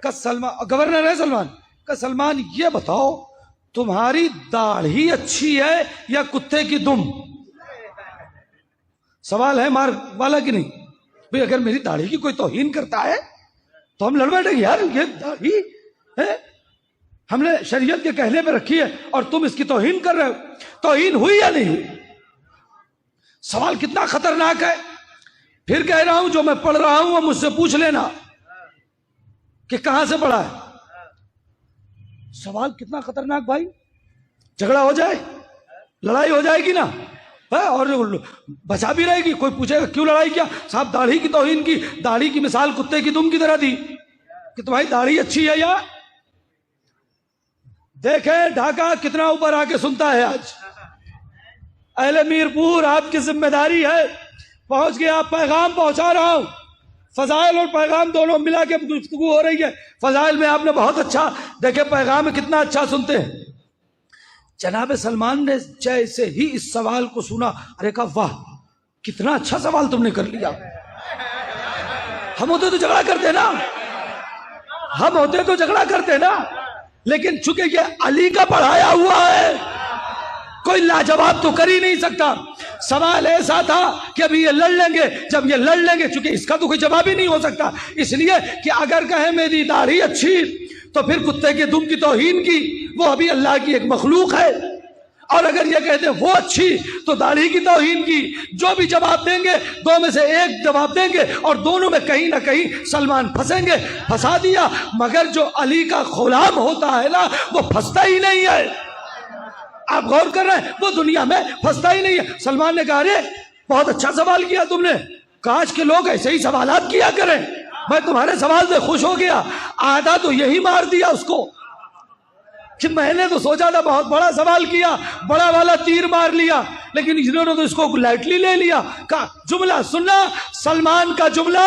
کہ سلمان گورنر ہے, سلمان کہ سلمان یہ بتاؤ تمہاری داڑھی اچھی ہے یا کتے کی دم؟ سوال ہے مار والا کہ نہیں بھئی؟ اگر میری داڑھی کی کوئی توہین کرتا ہے تو ہم لڑ بیٹھیں گے, یار یہ داڑھی ہے ہم نے شریعت کے کہنے پہ رکھی ہے اور تم اس کی توہین کر رہے ہو. توہین ہوئی یا نہیں ہوئی؟ سوال کتنا خطرناک ہے. پھر کہہ رہا ہوں جو میں پڑھ رہا ہوں وہ مجھ سے پوچھ لینا کہ کہاں سے پڑھا ہے. سوال کتنا خطرناک بھائی. جھگڑا ہو جائے, لڑائی ہو جائے گی نا. اور بچا بھی رہے گی. کوئی پوچھے گا کیوں لڑائی کیا؟ صاحب داڑھی کی توہین کی. داڑھی کی مثال کتے کی دم کی طرح دی کہ تمہاری داڑھی اچھی ہے یا. دیکھیں ڈھاکہ کتنا اوپر آ کے سنتا ہے آج. اہل میرپور آپ کی ذمہ داری ہے. پہنچ گیا, پیغام پہنچا رہا ہوں. فضائل اور پیغام دونوں ملا کے گفتگو ہو رہی ہے. فضائل میں آپ نے بہت اچھا دیکھیں, پیغام میں کتنا اچھا سنتے ہیں. جناب سلمان نے جیسے ہی اس سوال کو سنا, ارے کہا واہ کتنا اچھا سوال تم نے کر لیا. ہم ہوتے تو جھگڑا کرتے نا, ہم ہوتے تو جھگڑا کرتے نا, لیکن چونکہ یہ علی کا پڑھایا ہوا ہے کوئی لاجواب تو کر ہی نہیں سکتا. سوال ایسا تھا کہ ابھی یہ لڑ لیں گے, جب یہ لڑ لیں گے چونکہ اس کا تو کوئی جواب ہی نہیں ہو سکتا, اس لیے کہ اگر کہیں میری داڑھی اچھی تو پھر کتے کے دم کی توہین کی, وہ ابھی اللہ کی ایک مخلوق ہے. اور اگر یہ کہتے ہیں وہ اچھی تو داڑھی کی توہین کی. جو بھی جواب دیں گے دو میں سے ایک جواب دیں گے اور دونوں میں کہیں نہ کہیں سلمان پھنسیں گے. پھنسا دیا, مگر جو علی کا غلام ہوتا ہے نا وہ پھنستا ہی نہیں ہے. آپ غور کر رہے ہیں, وہ دنیا میں پھنستا ہی نہیں ہے. سلمان نے کہا ارے بہت اچھا سوال کیا تم نے, کاش کے لوگ ایسے ہی سوالات کیا کریں. میں تمہارے سوال سے خوش ہو گیا. آدھا تو یہی مار دیا اس کو کہ میں نے تو سوچا تھا بہت بڑا سوال کیا, بڑا والا تیر مار لیا, لیکن انہوں نے تو اس کو لائٹلی لے لیا. کہا جملہ سننا, سلمان کا جملہ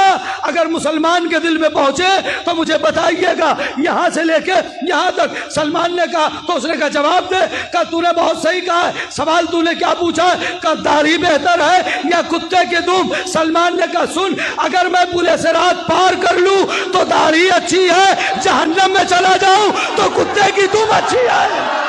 اگر مسلمان کے دل میں پہنچے تو مجھے بتائیے گا یہاں سے لے کے یہاں تک. سلمان نے کہا تو اس نے کہا جواب دے. کہا تو نے بہت صحیح کہا ہے, سوال تو نے کیا پوچھا ہے؟ کہا داڑھی بہتر ہے یا کتے کے دم؟ سلمان نے کہا سن, اگر میں پورے صراط پار کر لوں تو داڑھی اچھی ہے, جہنم میں چلا جاؤں تو کتے کی دم اچھی ہے.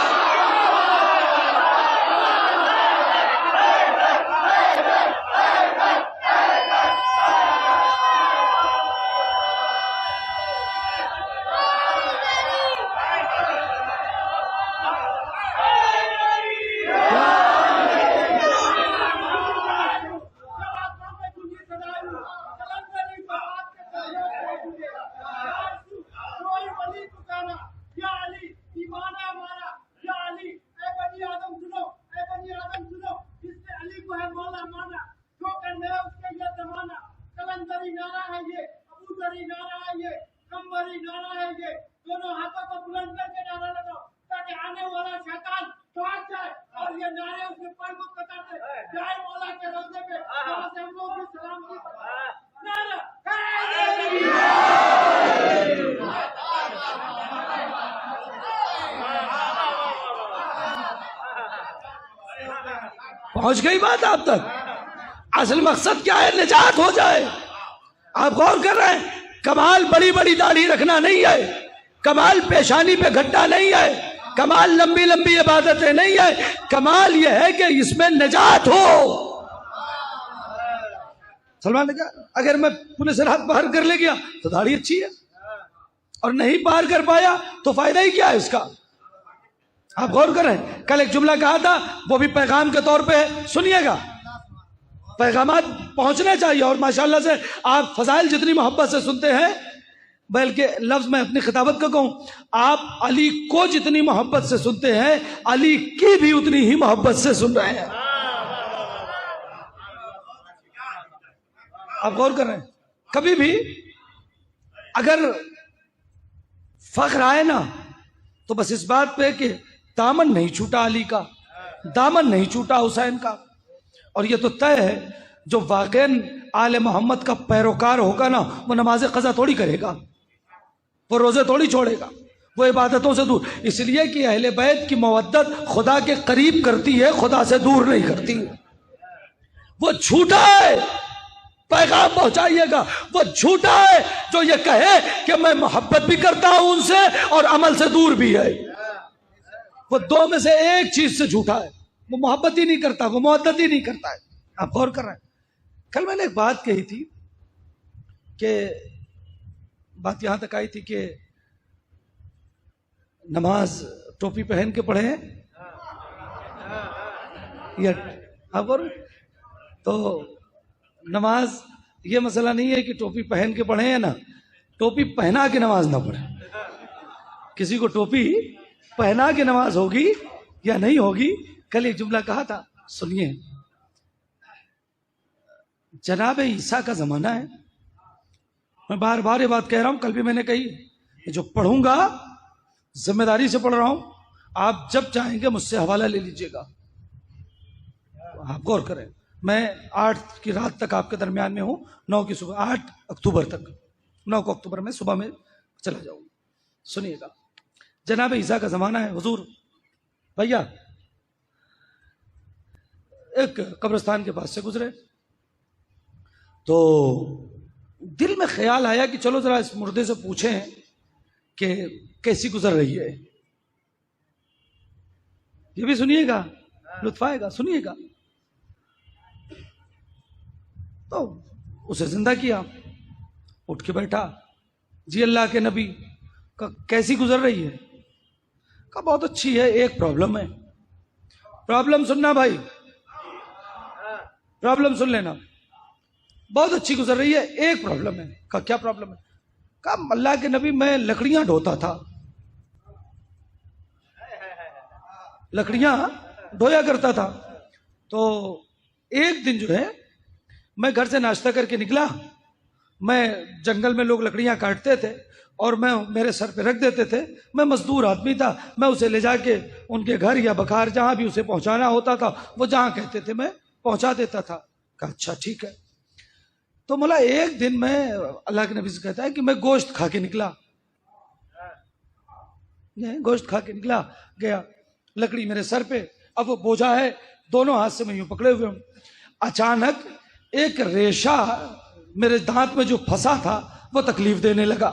پہنچ گئی بات آپ تک. اصل مقصد کیا ہے؟ نجات ہو جائے. آپ غور کر رہے ہیں, کمال بڑی بڑی داڑھی رکھنا نہیں ہے, کمال پیشانی پہ گھٹا نہیں ہے, کمال لمبی لمبی عبادتیں نہیں ہے, کمال یہ ہے کہ اس میں نجات ہو. سلمان نے کہا اگر میں پولیس صراط پار کر لے گیا تو داڑھی اچھی ہے, اور نہیں پار کر پایا تو فائدہ ہی کیا ہے اس کا. آپ غور کر رہے ہیں, کل ایک جملہ کہا تھا وہ بھی پیغام کے طور پہ سنیے گا. پیغامات پہنچنے چاہیے, اور ماشاءاللہ سے آپ فضائل جتنی محبت سے سنتے ہیں, بلکہ لفظ میں اپنی خطابت کا کہوں, آپ علی کو جتنی محبت سے سنتے ہیں علی کی بھی اتنی ہی محبت سے سن رہے ہیں. آپ غور کر رہے ہیں, کبھی بھی اگر فخر آئے نا تو بس اس بات پہ کہ دامن نہیں چھوٹا علی کا, دامن نہیں چھوٹا حسین کا. اور یہ تو طے ہے جو واقعاً آل محمد کا پیروکار ہوگا نا وہ نماز قضا تھوڑی کرے گا, وہ روزے تھوڑی چھوڑے گا, وہ عبادتوں سے دور. اس لیے کہ اہل بیت کی مودت خدا کے قریب کرتی ہے, خدا سے دور نہیں کرتی. وہ جھوٹا ہے, پیغام پہنچائیے گا, وہ جھوٹا ہے جو یہ کہے کہ میں محبت بھی کرتا ہوں ان سے اور عمل سے دور بھی ہے. وہ دو میں سے ایک چیز سے جھوٹا ہے, وہ محبت ہی نہیں کرتا, وہ مودت ہی نہیں کرتا ہے. آپ غور کر رہے ہیں, کل میں نے ایک بات کہی تھی کہ بات یہاں تک آئی تھی کہ نماز ٹوپی پہن کے پڑھے ہیں یا آپ غور, تو نماز یہ مسئلہ نہیں ہے کہ ٹوپی پہن کے پڑھیں یا نا, ٹوپی پہنا کے نماز نہ پڑھیں. کسی کو ٹوپی پہنا کے نماز ہوگی یا نہیں ہوگی. کل ایک جملہ کہا تھا, سنیے, جناب عیسیٰ کا زمانہ ہے. میں بار بار یہ بات کہہ رہا ہوں, کل بھی میں نے کہی, جو پڑھوں گا ذمہ داری سے پڑھ رہا ہوں, آپ جب چاہیں گے مجھ سے حوالہ لے لیجئے گا. آپ غور کریں, میں 8 کی رات تک آپ کے درمیان میں ہوں, 9 کی صبح, 8 اکتوبر تک, 9 اکتوبر میں صبح میں چلا جاؤں. سنیے گا, جناب عیسیٰ کا زمانہ ہے. حضور بھیا ایک قبرستان کے پاس سے گزرے تو دل میں خیال آیا کہ چلو ذرا اس مردے سے پوچھیں کہ کیسی گزر رہی ہے. یہ بھی سنیے گا, لطف آئے گا, سنیے گا. تو اسے زندہ کیا, اٹھ کے بیٹھا. جی اللہ کے نبی, کیسی گزر رہی ہے؟ کہا بہت اچھی ہے, ایک پرابلم ہے. پرابلم سننا بھائی, پرابلم سن لینا. بہت اچھی گزر رہی ہے, ایک پرابلم ہے. کہا کیا پرابلم ہے؟ کہا اللہ کے نبی میں لکڑیاں ڈھوتا تھا, لکڑیاں ڈھویا کرتا تھا. تو ایک دن جو ہے میں گھر سے ناشتہ کر کے نکلا, میں جنگل میں لوگ لکڑیاں کاٹتے تھے اور میں میرے سر پہ رکھ دیتے تھے. میں مزدور آدمی تھا, میں اسے لے جا کے ان کے گھر یا بکھار جہاں بھی اسے پہنچانا ہوتا تھا, وہ جہاں کہتے تھے میں پہنچا دیتا تھا. کہا اچھا ٹھیک ہے. تو مولا ایک دن میں اللہ کے نبی سے کہتا ہے کہ میں گوشت کھا کے نکلا, گوشت کھا کے نکلا, گیا, لکڑی میرے سر پہ, اب وہ بوجھا ہے, دونوں ہاتھ سے میں یوں پکڑے ہوئے ہوں. اچانک ایک ریشہ میرے دانت میں جو پھنسا تھا وہ تکلیف دینے لگا.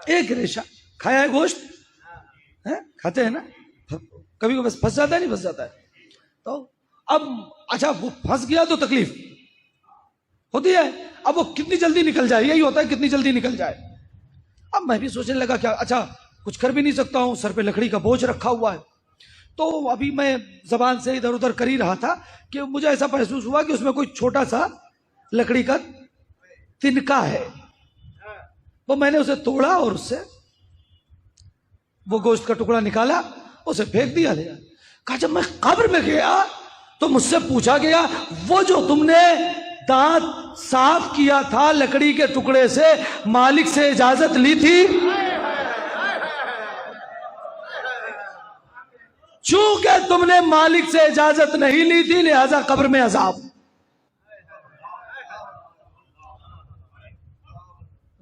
ایک ریشہ, کھایا ہے گوشت, کھاتے ہیں نا, کبھی کو بس پھنس جاتا ہے, نہیں پھنس جاتا ہے. تو اب اچھا وہ پھنس گیا تو تکلیف ہوتی ہے, اب وہ کتنی جلدی نکل جائے, یہی ہوتا ہے کتنی جلدی نکل جائے. اب میں بھی سوچنے لگا کیا, اچھا کچھ کر بھی نہیں سکتا ہوں, سر پہ لکڑی کا بوجھ رکھا ہوا ہے. تو ابھی میں زبان سے ادھر ادھر کر ہی رہا تھا کہ مجھے ایسا محسوس ہوا کہ اس میں کوئی چھوٹا سا لکڑی کا تنکا ہے. وہ میں نے اسے توڑا اور اس سے وہ گوشت کا ٹکڑا نکالا, اسے پھینک دیا. لے کہا جب میں قبر میں گیا تو مجھ سے پوچھا گیا وہ جو تم نے دانت صاف کیا تھا لکڑی کے ٹکڑے سے, مالک سے اجازت لی تھی؟ چونکہ تم نے مالک سے اجازت نہیں لی تھی لہذا قبر میں عذاب.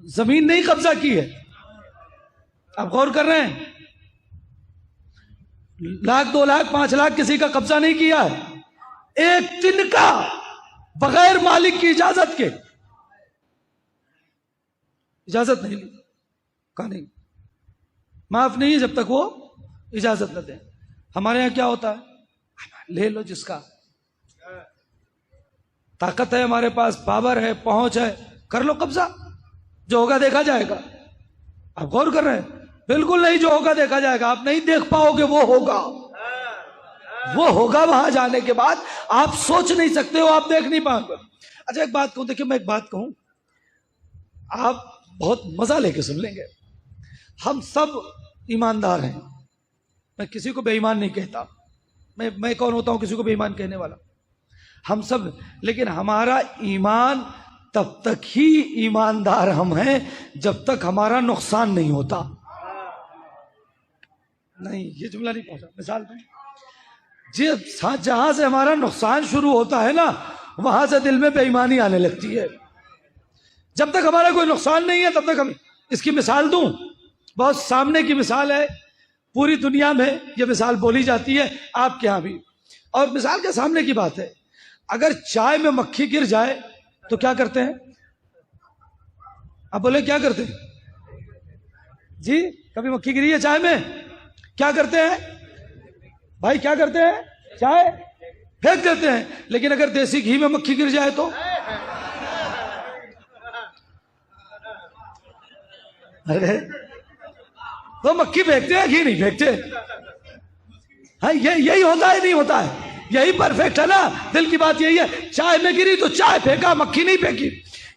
زمین نہیں قبضہ کی ہے, آپ غور کر رہے ہیں, 1 لاکھ 2 لاکھ 5 لاکھ کسی کا قبضہ نہیں کیا ہے. ایک تنکا بغیر مالک کی اجازت کے, اجازت نہیں لی, کہا نہیں معاف نہیں جب تک وہ اجازت نہ دیں. ہمارے یہاں کیا ہوتا ہے, لے لو جس کا طاقت ہے, ہمارے پاس پاور ہے, پہنچ ہے, کر لو قبضہ, جو ہوگا دیکھا جائے گا. آپ غور کر رہے ہیں, بالکل نہیں, جو ہوگا دیکھا جائے گا. آپ نہیں دیکھ پاؤ گے, وہ ہوگا, وہ ہوگا. وہاں جانے کے بعد آپ سوچ نہیں سکتے ہو, آپ دیکھ نہیں پاؤ گے. اچھا ایک بات کہوں, دیکھیں میں ایک بات کہوں, آپ بہت مزہ لے کے سن لیں گے. ہم سب ایماندار ہیں, میں کسی کو بے ایمان نہیں کہتا, میں کون ہوتا ہوں کسی کو بے ایمان کہنے والا, ہم سب. لیکن ہمارا ایمان تب تک ہی ایماندار ہم ہیں جب تک ہمارا نقصان نہیں ہوتا. نہیں یہ جملہ نہیں پہنچا, مثال میں جہاں سے ہمارا نقصان شروع ہوتا ہے نا, وہاں سے دل میں بے ایمانی آنے لگتی ہے. جب تک ہمارا کوئی نقصان نہیں ہے تب تک ہم. اس کی مثال دوں, بہت سامنے کی مثال ہے, پوری دنیا میں یہ مثال بولی جاتی ہے, آپ کے ہاں بھی, اور مثال کے سامنے کی بات ہے. اگر چائے میں مکھی گر جائے تو کیا کرتے ہیں؟ آپ بولے کیا کرتے ہیں جی؟ کبھی مکھی گری ہے چائے میں, کیا کرتے ہیں بھائی, کیا کرتے ہیں؟ چائے پھینک دیتے ہیں. لیکن اگر دیسی گھی میں مکھی گر جائے تو ارے وہ مکھی پھینکتے ہیں, گھی نہیں پھینکتے. ہاں یہی ہوتا ہے, نہیں ہوتا ہے, یہی پرفیکٹ ہے نا. دل کی بات یہی ہے, چائے میں گری تو چائے پھینکا, مکھی نہیں پھینکی.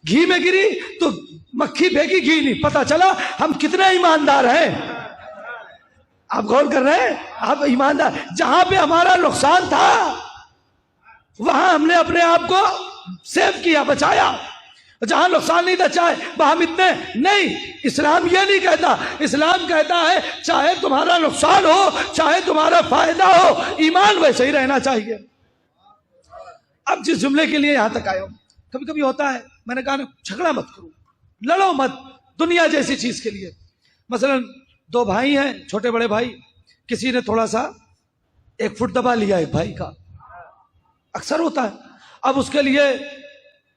گھی میں گری تو مکھی پھینکی, گھی نہیں. پتا چلا ہم کتنے ایماندار ہیں. آپ غور کر رہے ہیں, آپ ایماندار. جہاں پہ ہمارا نقصان تھا وہاں ہم نے اپنے آپ کو سیو کیا، بچایا. جہاں نقصان نہیں تھا چاہے وہاں ہم اتنے نہیں. اسلام یہ نہیں کہتا. اسلام کہتا ہے چاہے تمہارا نقصان ہو چاہے تمہارا فائدہ ہو، ایمان ویسے ہی رہنا چاہیے. اب جس جملے کے لیے یہاں تک آیا ہوں، کبھی کبھی ہوتا ہے، میں نے کہا نا جھگڑا مت کرو، لڑو مت دنیا جیسی چیز کے لیے. مثلا دو بھائی ہیں، چھوٹے بڑے بھائی، کسی نے تھوڑا سا 1 فٹ دبا لیا ایک بھائی کا، اکثر ہوتا ہے. اب اس کے لیے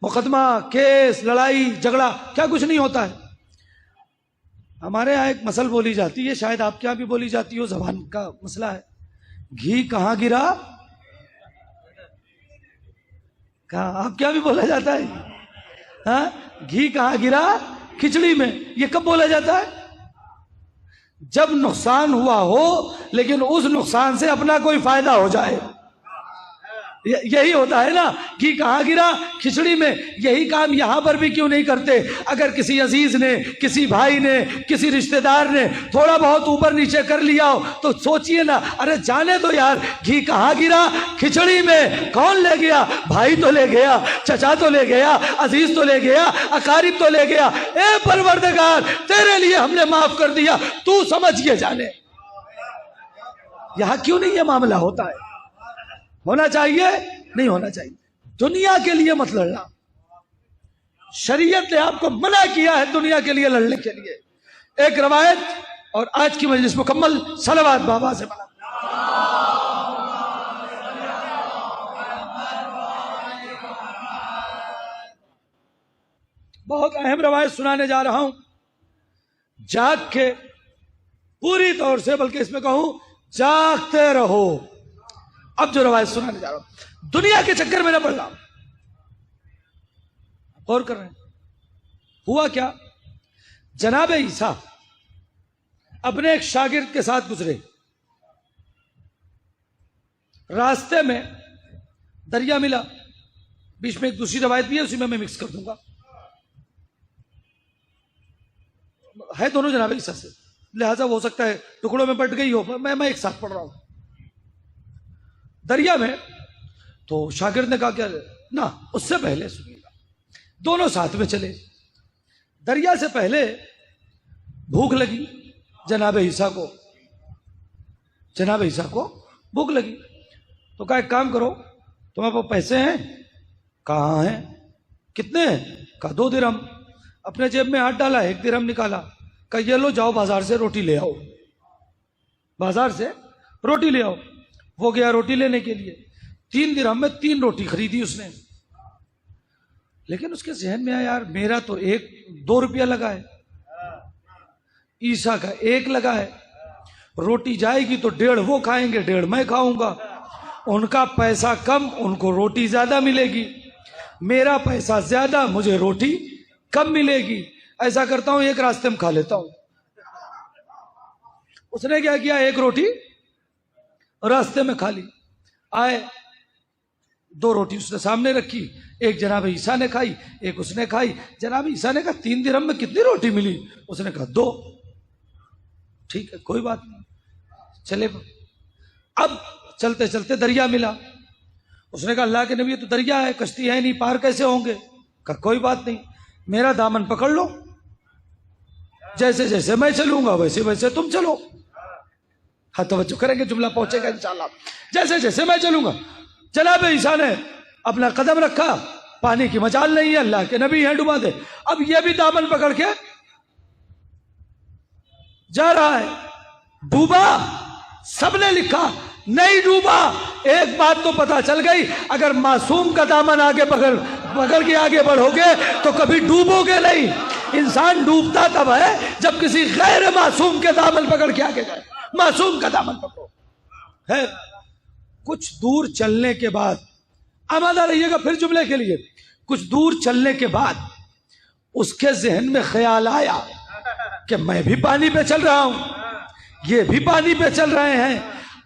مقدمہ، کیس، لڑائی جھگڑا کیا کچھ نہیں ہوتا ہے. ہمارے یہاں ایک مثل بولی جاتی ہے، شاید آپ کے یہاں بھی بولی جاتی ہو، زبان کا مسئلہ ہے. گھی کہاں گرا، کہاں آپ کیا بھی بولا جاتا ہے، ہاں گھی کہاں گرا، کھچڑی میں. یہ کب بولا جاتا ہے؟ جب نقصان ہوا ہو لیکن اس نقصان سے اپنا کوئی فائدہ ہو جائے. یہی ہوتا ہے نا، گھی کہاں گرا، کھچڑی میں. یہی کام یہاں پر بھی کیوں نہیں کرتے؟ اگر کسی عزیز نے، کسی بھائی نے، کسی رشتہ دار نے تھوڑا بہت اوپر نیچے کر لیا ہو تو سوچئے نا، ارے جانے دو یار، گھی کہاں گرا، کھچڑی میں. کون لے گیا؟ بھائی تو لے گیا، چچا تو لے گیا، عزیز تو لے گیا، اقارب تو لے گیا. اے پروردگار، تیرے لیے ہم نے معاف کر دیا، تو سمجھ یہ جانے. یہاں کیوں نہیں یہ معاملہ ہوتا ہے؟ ہونا چاہیے؟ نہیں ہونا چاہیے. دنیا کے لیے مت لڑنا. شریعت نے آپ کو منع کیا ہے دنیا کے لیے لڑنے کے لیے. ایک روایت اور آج کی مجلس مکمل. صلوات بابا سے بنا. بہت اہم روایت سنانے جا رہا ہوں، جاگ کے پوری طور سے، بلکہ اس میں کہوں جاگتے رہو. اب جو روایت سنانے جا رہا ہوں، دنیا کے چکر میں نہ پڑ رہا. غور کر رہے ہیں ہوا کیا؟ جناب عیسیٰ اپنے ایک شاگرد کے ساتھ گزرے. راستے میں دریا ملا. بیچ میں ایک دوسری روایت بھی ہے، اسی میں مکس کر دوں گا. ہے دونوں جناب عیسیٰ سے، لہذا ہو سکتا ہے ٹکڑوں میں بٹ گئی ہو. میں ایک ساتھ پڑھ رہا ہوں. دریا میں تو شاگرد نے کہا کہ نہ، اس سے پہلے سنیے گا. دونوں ساتھ میں چلے. دریا سے پہلے بھوک لگی جناب عیسیٰ کو. جناب عیسیٰ کو بھوک لگی تو کہا ایک کام کرو، تمہارے پاس پیسے ہیں؟ کہاں ہیں؟ کتنے ہیں؟ کہا 2 درہم. اپنے جیب میں ہاتھ ڈالا، 1 درہم نکالا. کہا یہ لو، جاؤ بازار سے روٹی لے آؤ. بازار سے روٹی لے آؤ. وہ گیا روٹی لینے کے لیے. 3 درہم میں 3 روٹی خریدی اس نے. لیکن اس کے ذہن میں آیا یار میرا تو 2 روپیہ لگا ہے، عیسیٰ کا 1 لگا ہے. روٹی جائے گی تو 1.5 وہ کھائیں گے، 1.5 میں کھاؤں گا. ان کا پیسہ کم، ان کو روٹی زیادہ ملے گی. میرا پیسہ زیادہ، مجھے روٹی کم ملے گی. ایسا کرتا ہوں 1 راستے میں کھا لیتا ہوں. اس نے کیا کیا؟ 1 روٹی راستے میں کھا لی. آئے 2 روٹی اس نے سامنے رکھی. 1 جناب عیسیٰ نے کھائی، 1 اس نے کھائی. جناب عیسیٰ نے کہا 3 درہم میں کتنی روٹی ملی؟ اس نے کہا 2. ٹھیک ہے کوئی بات نہیں، چلے. اب چلتے چلتے دریا ملا. اس نے کہا اللہ کے نبی تو دریا ہے، کشتی ہے نہیں، پار کیسے ہوں گے؟ کہا کوئی بات نہیں، میرا دامن پکڑ لو، جیسے جیسے میں چلوں گا ویسے ویسے تم چلو. ہاں توجہ کریں گے، جملہ پہنچے گا انشاءاللہ. جیسے جیسے میں چلوں گا. جناب عیسیٰ نے اپنا قدم رکھا، پانی کی مجال نہیں ہے، اللہ کے نبی ہیں، ڈبا دے. اب یہ بھی دامن پکڑ کے جا رہا ہے. ڈوبا؟ سب نے لکھا نہیں ڈوبا. ایک بات تو پتا چل گئی، اگر معصوم کا دامن آگے پکڑ کے آگے بڑھو گے تو کبھی ڈوبو گے نہیں. انسان ڈوبتا تب ہے جب کسی غیر معصوم کے دامن پکڑ کے آگے جائے. معصوم کا دامن پکڑو. ہے کچھ دور چلنے کے بعد، آمادہ رہیے گا پھر جملے کے لیے. کچھ دور چلنے کے بعد اس کے ذہن میں خیال آیا کہ میں بھی پانی پہ چل رہا ہوں، یہ بھی پانی پہ چل رہے ہیں.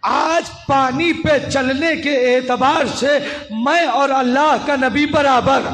آج پانی پہ چلنے کے اعتبار سے میں اور اللہ کا نبی برابر.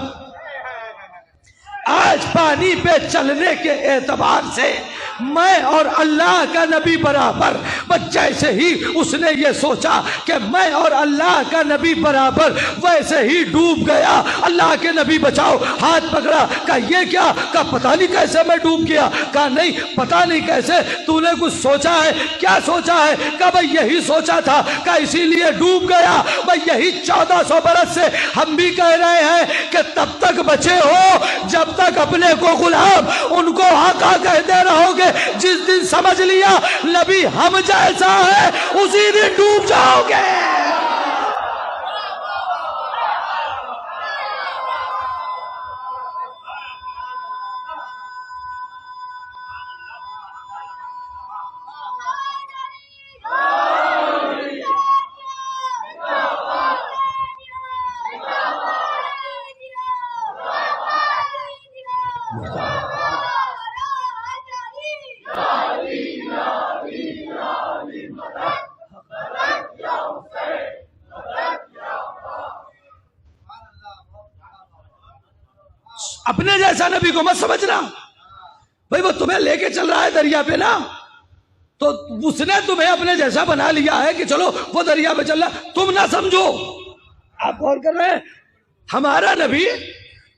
آج پانی پہ چلنے کے اعتبار سے میں اور اللہ کا نبی برابر، بس جیسے ہی اس نے یہ سوچا کہ میں اور اللہ کا نبی برابر، ویسے ہی ڈوب گیا۔ اللہ کے نبی بچاؤ، ہاتھ پکڑا، کہا یہ کیا؟ کہا پتہ نہیں کیسے میں ڈوب گیا۔ کہا نہیں پتہ نہیں کیسے، تو نے کچھ سوچا ہے؟ کیا سوچا ہے؟ کہا بھئی یہی سوچا تھا، کہا اسی لیے ڈوب گیا۔ بھئی یہی 1400 برس سے ہم بھی کہہ رہے ہیں کہ تب تک بچے ہو جب تک اپنے کو غلام ان کو آقا کہتے رہو گے۔ جس دن سمجھ لیا نبی ہم جیسا ہے اسی دن ڈوب جاؤ گے۔ اپنے جیسا نبی کو مت سمجھنا بھئی، وہ تمہیں لے کے چل رہا ہے دریا پہ نا، تو اس نے تمہیں اپنے جیسا بنا لیا ہے کہ چلو وہ دریا پہ چل رہا، تم نہ سمجھو۔ آپ غور کر رہے ہیں، ہمارا نبی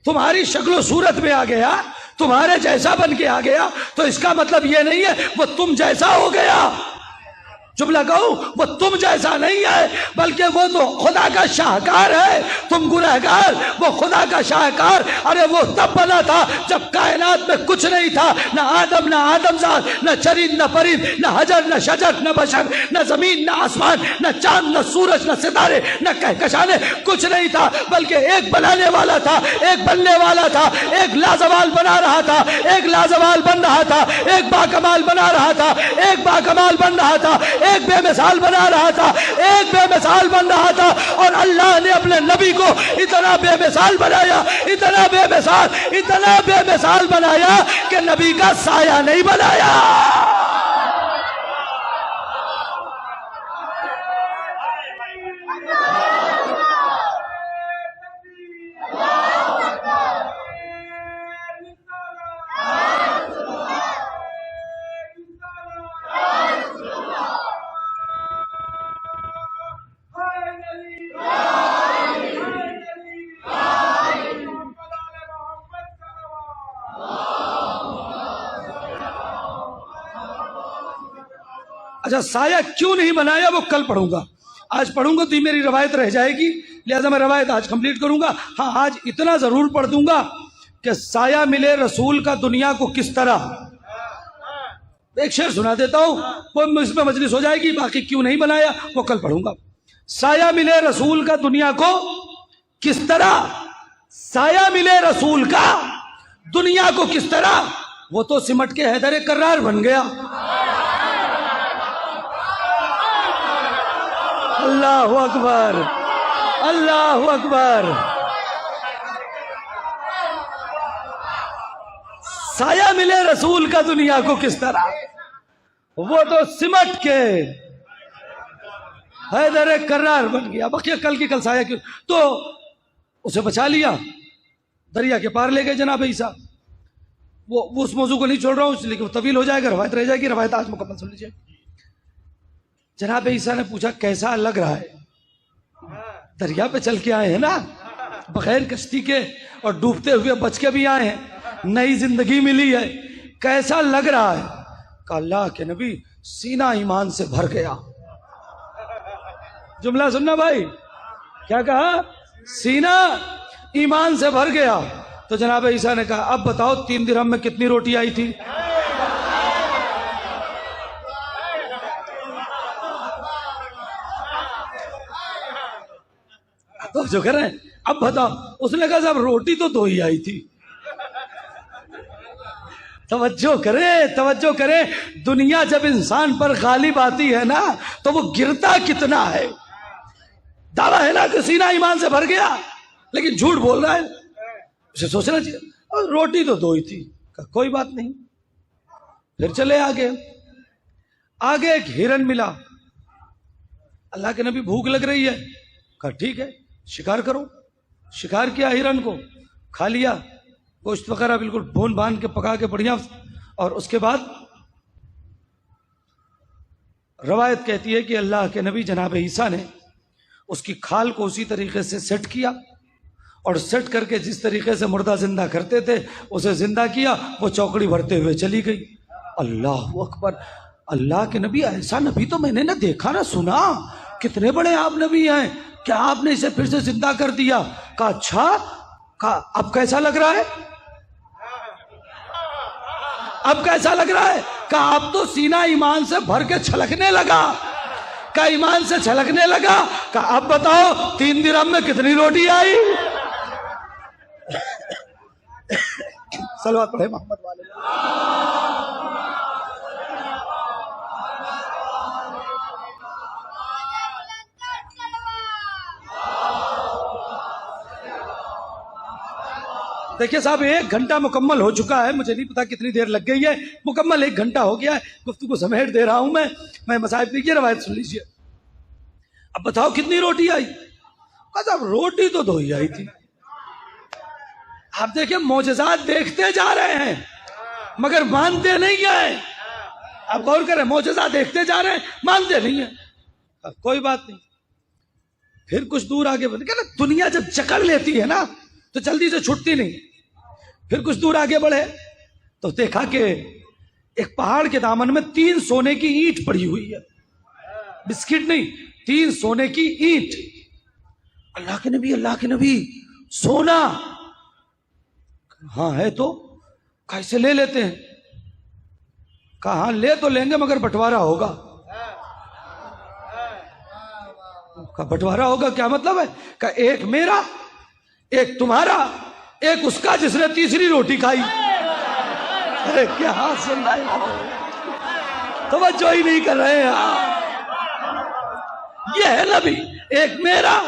تمہاری شکل و صورت میں آ گیا، تمہارے جیسا بن کے آ گیا، تو اس کا مطلب یہ نہیں ہے وہ تم جیسا ہو گیا۔ جملہ کہوں، وہ تم جیسا نہیں ہے بلکہ وہ تو خدا کا شاہکار ہے، تم گنہگار، وہ خدا کا شاہکار۔ ارے وہ تب بنا تھا جب کائنات میں کچھ نہیں تھا، نہ آدم نہ آدمزاد، نہ چرند نہ پرند، نہ حجر نہ شجر، نہ بشر، نہ زمین نہ آسمان، نہ چاند نہ سورج، نہ ستارے، نہ کہکشانے، کچھ نہیں تھا، بلکہ ایک بنانے والا تھا، ایک بننے والا تھا، ایک لازوال بنا رہا تھا، ایک لازوال بن رہا تھا، ایک باکمال بنا رہا تھا، ایک باکمال بن رہا تھا، ایک بے مثال بنا رہا تھا، ایک بے مثال بن رہا تھا۔ اور اللہ نے اپنے نبی کو اتنا بے مثال بنایا، اتنا بے مثال، اتنا بے مثال بنایا کہ نبی کا سایہ نہیں بنایا۔ اچھا سایہ کیوں نہیں بنایا وہ کل پڑھوں گا، آج پڑھوں گا تو یہ میری روایت رہ جائے گی، لہذا میں روایت آج کمپلیٹ کروں گا۔ ہاں آج اتنا ضرور پڑھ دوں گا کہ سایہ ملے رسول کا دنیا کو کس طرح۔ ایک شعر سنا دیتا ہوں، وہ اس میں مجلس ہو جائے گی، باقی کیوں نہیں بنایا وہ کل پڑھوں گا۔ سایہ ملے رسول کا دنیا کو کس طرح، سایہ ملے رسول کا دنیا کو کس طرح، وہ تو سمٹ کے حیدر کرار بن گیا۔ اللہ اکبر، اللہ اکبر۔ سایہ ملے رسول کا دنیا کو کس طرح، وہ تو سمٹ کے حیدر کرار بن گیا۔ بقیہ کل کی کل سایہ کیوں، تو اسے بچا لیا، دریا کے پار لے گئے جناب عیسیٰ۔ وہ اس موضوع کو نہیں چھوڑ رہا ہوں اس لیے کہ وہ طویل ہو جائے گا، روایت رہ جائے گی، روایت آج مکمل سن لیجیے۔ جناب عیسیٰ نے پوچھا کیسا لگ رہا ہے؟ دریا پہ چل کے آئے ہیں نا بغیر کشتی کے، اور ڈوبتے ہوئے بچ کے بھی آئے ہیں، نئی زندگی ملی ہے، کیسا لگ رہا ہے؟ کہ اللہ کے نبی سینہ ایمان سے بھر گیا۔ جملہ سننا بھائی، کیا کہا؟ سینہ ایمان سے بھر گیا۔ تو جناب عیسیٰ نے کہا اب بتاؤ 3 درہم میں کتنی روٹی آئی تھی؟ تو جو کہہ رہے ہیں اب بتاؤ، اس نے کہا صاحب روٹی تو 2 ہی آئی تھی۔ توجہ کریں، دنیا جب انسان پر غالب آتی ہے نا تو وہ گرتا کتنا ہے۔ دعویٰ ہے نا کہ سینہ ایمان سے بھر گیا، لیکن جھوٹ بول رہا ہے، اسے سوچنا چاہیے۔ اور روٹی تو 2 ہی تھی، کہا کوئی بات نہیں۔ پھر چلے آگے ایک ہرن ملا، اللہ کے نبی بھوک لگ رہی ہے، کہا ٹھیک ہے شکار کرو۔ شکار کیا ہرن کو، کھا لیا، گوشت وغیرہ بالکل بھون بھان کے پکا کے بڑھیا، اور اس کے بعد روایت کہتی ہے کہ اللہ کے نبی جناب عیسیٰ نے اس کی کھال کو اسی طریقے سے سیٹ کیا، اور سیٹ کر کے جس طریقے سے مردہ زندہ کرتے تھے اسے زندہ کیا، وہ چوکڑی بھرتے ہوئے چلی گئی۔ اللہ اکبر! اللہ کے نبی، ایسا نبی تو میں نے نہ دیکھا نہ سنا، کتنے بڑے آپ نبی ہیں، کیا آپ نے اسے پھر سے زندہ کر دیا؟ کہا اچھا، کہا اب کیسا لگ رہا ہے؟ اب کیسا لگ رہا ہے؟ کہا اب تو سینہ ایمان سے بھر کے چھلکنے لگا۔ کہا ایمان سے چھلکنے لگا۔ کہا اب بتاؤ 3 درہم میں کتنی روٹی آئی؟ صلوات پڑھے محمد والے۔ دیکھیے صاحب 1 گھنٹہ مکمل ہو چکا ہے، مجھے نہیں پتا کتنی دیر لگ گئی ہے، مکمل 1 گھنٹہ ہو گیا ہے، گفتگو سمیٹ دے رہا ہوں میں مصاحب کی روایت سن لیجیے۔ اب بتاؤ کتنی روٹی آئی؟ کہا صاحب روٹی تو 2 ہی آئی تھی۔ آپ دیکھیں معجزات دیکھتے جا رہے ہیں مگر مانتے نہیں ہیں۔ آپ غور کریں، معجزات دیکھتے جا رہے ہیں مانتے نہیں ہیں۔ کوئی بات نہیں، پھر کچھ دور آگے بڑھے، کہ دنیا جب جکڑ لیتی ہے نا تو جلدی سے چھٹتی نہیں۔ پھر کچھ دور آگے بڑھے تو دیکھا کہ ایک پہاڑ کے دامن میں 3 سونے کی اینٹ پڑی ہوئی ہے، بسکٹ نہیں، 3 سونے کی اینٹ۔ اللہ کے نبی سونا؟ ہاں ہے تو، کیسے لے لیتے ہیں؟ کہا ہاں لے تو لیں گے مگر بٹوارا ہوگا۔ کہا بٹوارا ہوگا کیا مطلب ہے؟ کہا ایک میرا، ایک تمہارا، ایک اس کا جس نے تیسری روٹی کھائی۔ ارے کیا حاصل ہے، توجہ ہی نہیں کر رہے ہیں۔ یہ ہے نبی، ایک میرا،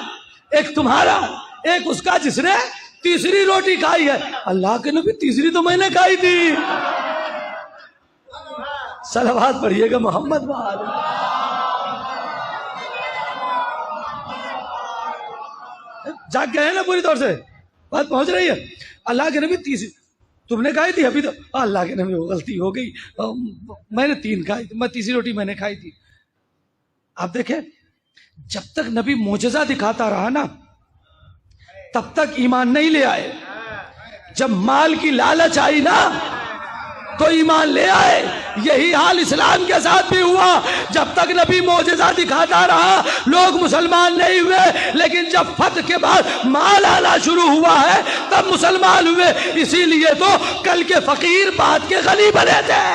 ایک تمہارا، ایک اس کا جس نے تیسری روٹی کھائی ہے۔ اللہ کے نبی تیسری تو میں نے کھائی تھی۔ صلوات پڑھیے گا محمد وآلہ۔ جاگ گئے ہیں نا پوری طور سے، بات پہنچ رہی ہے۔ اللہ کے نبی تیسری تم نے کھائی تھی، ابھی تو اللہ کے نبی وہ غلطی ہو گئی، میں نے 3 کھائی تھی، میں تیسری روٹی میں نے کھائی تھی۔ آپ دیکھیں جب تک نبی معجزہ دکھاتا رہا نا تب تک ایمان نہیں لے آئے۔ جب مال کی لالچ آئی نا تو ایمان لے آئے۔ یہی حال اسلام کے ساتھ بھی ہوا، جب تک نبی معجزہ دکھاتا رہا لوگ مسلمان نہیں ہوئے، لیکن جب فتح کے بعد مال آنا شروع ہوا ہے تب مسلمان ہوئے۔ اسی لیے تو کل کے فقیر بعد کے غنی بنے تھے۔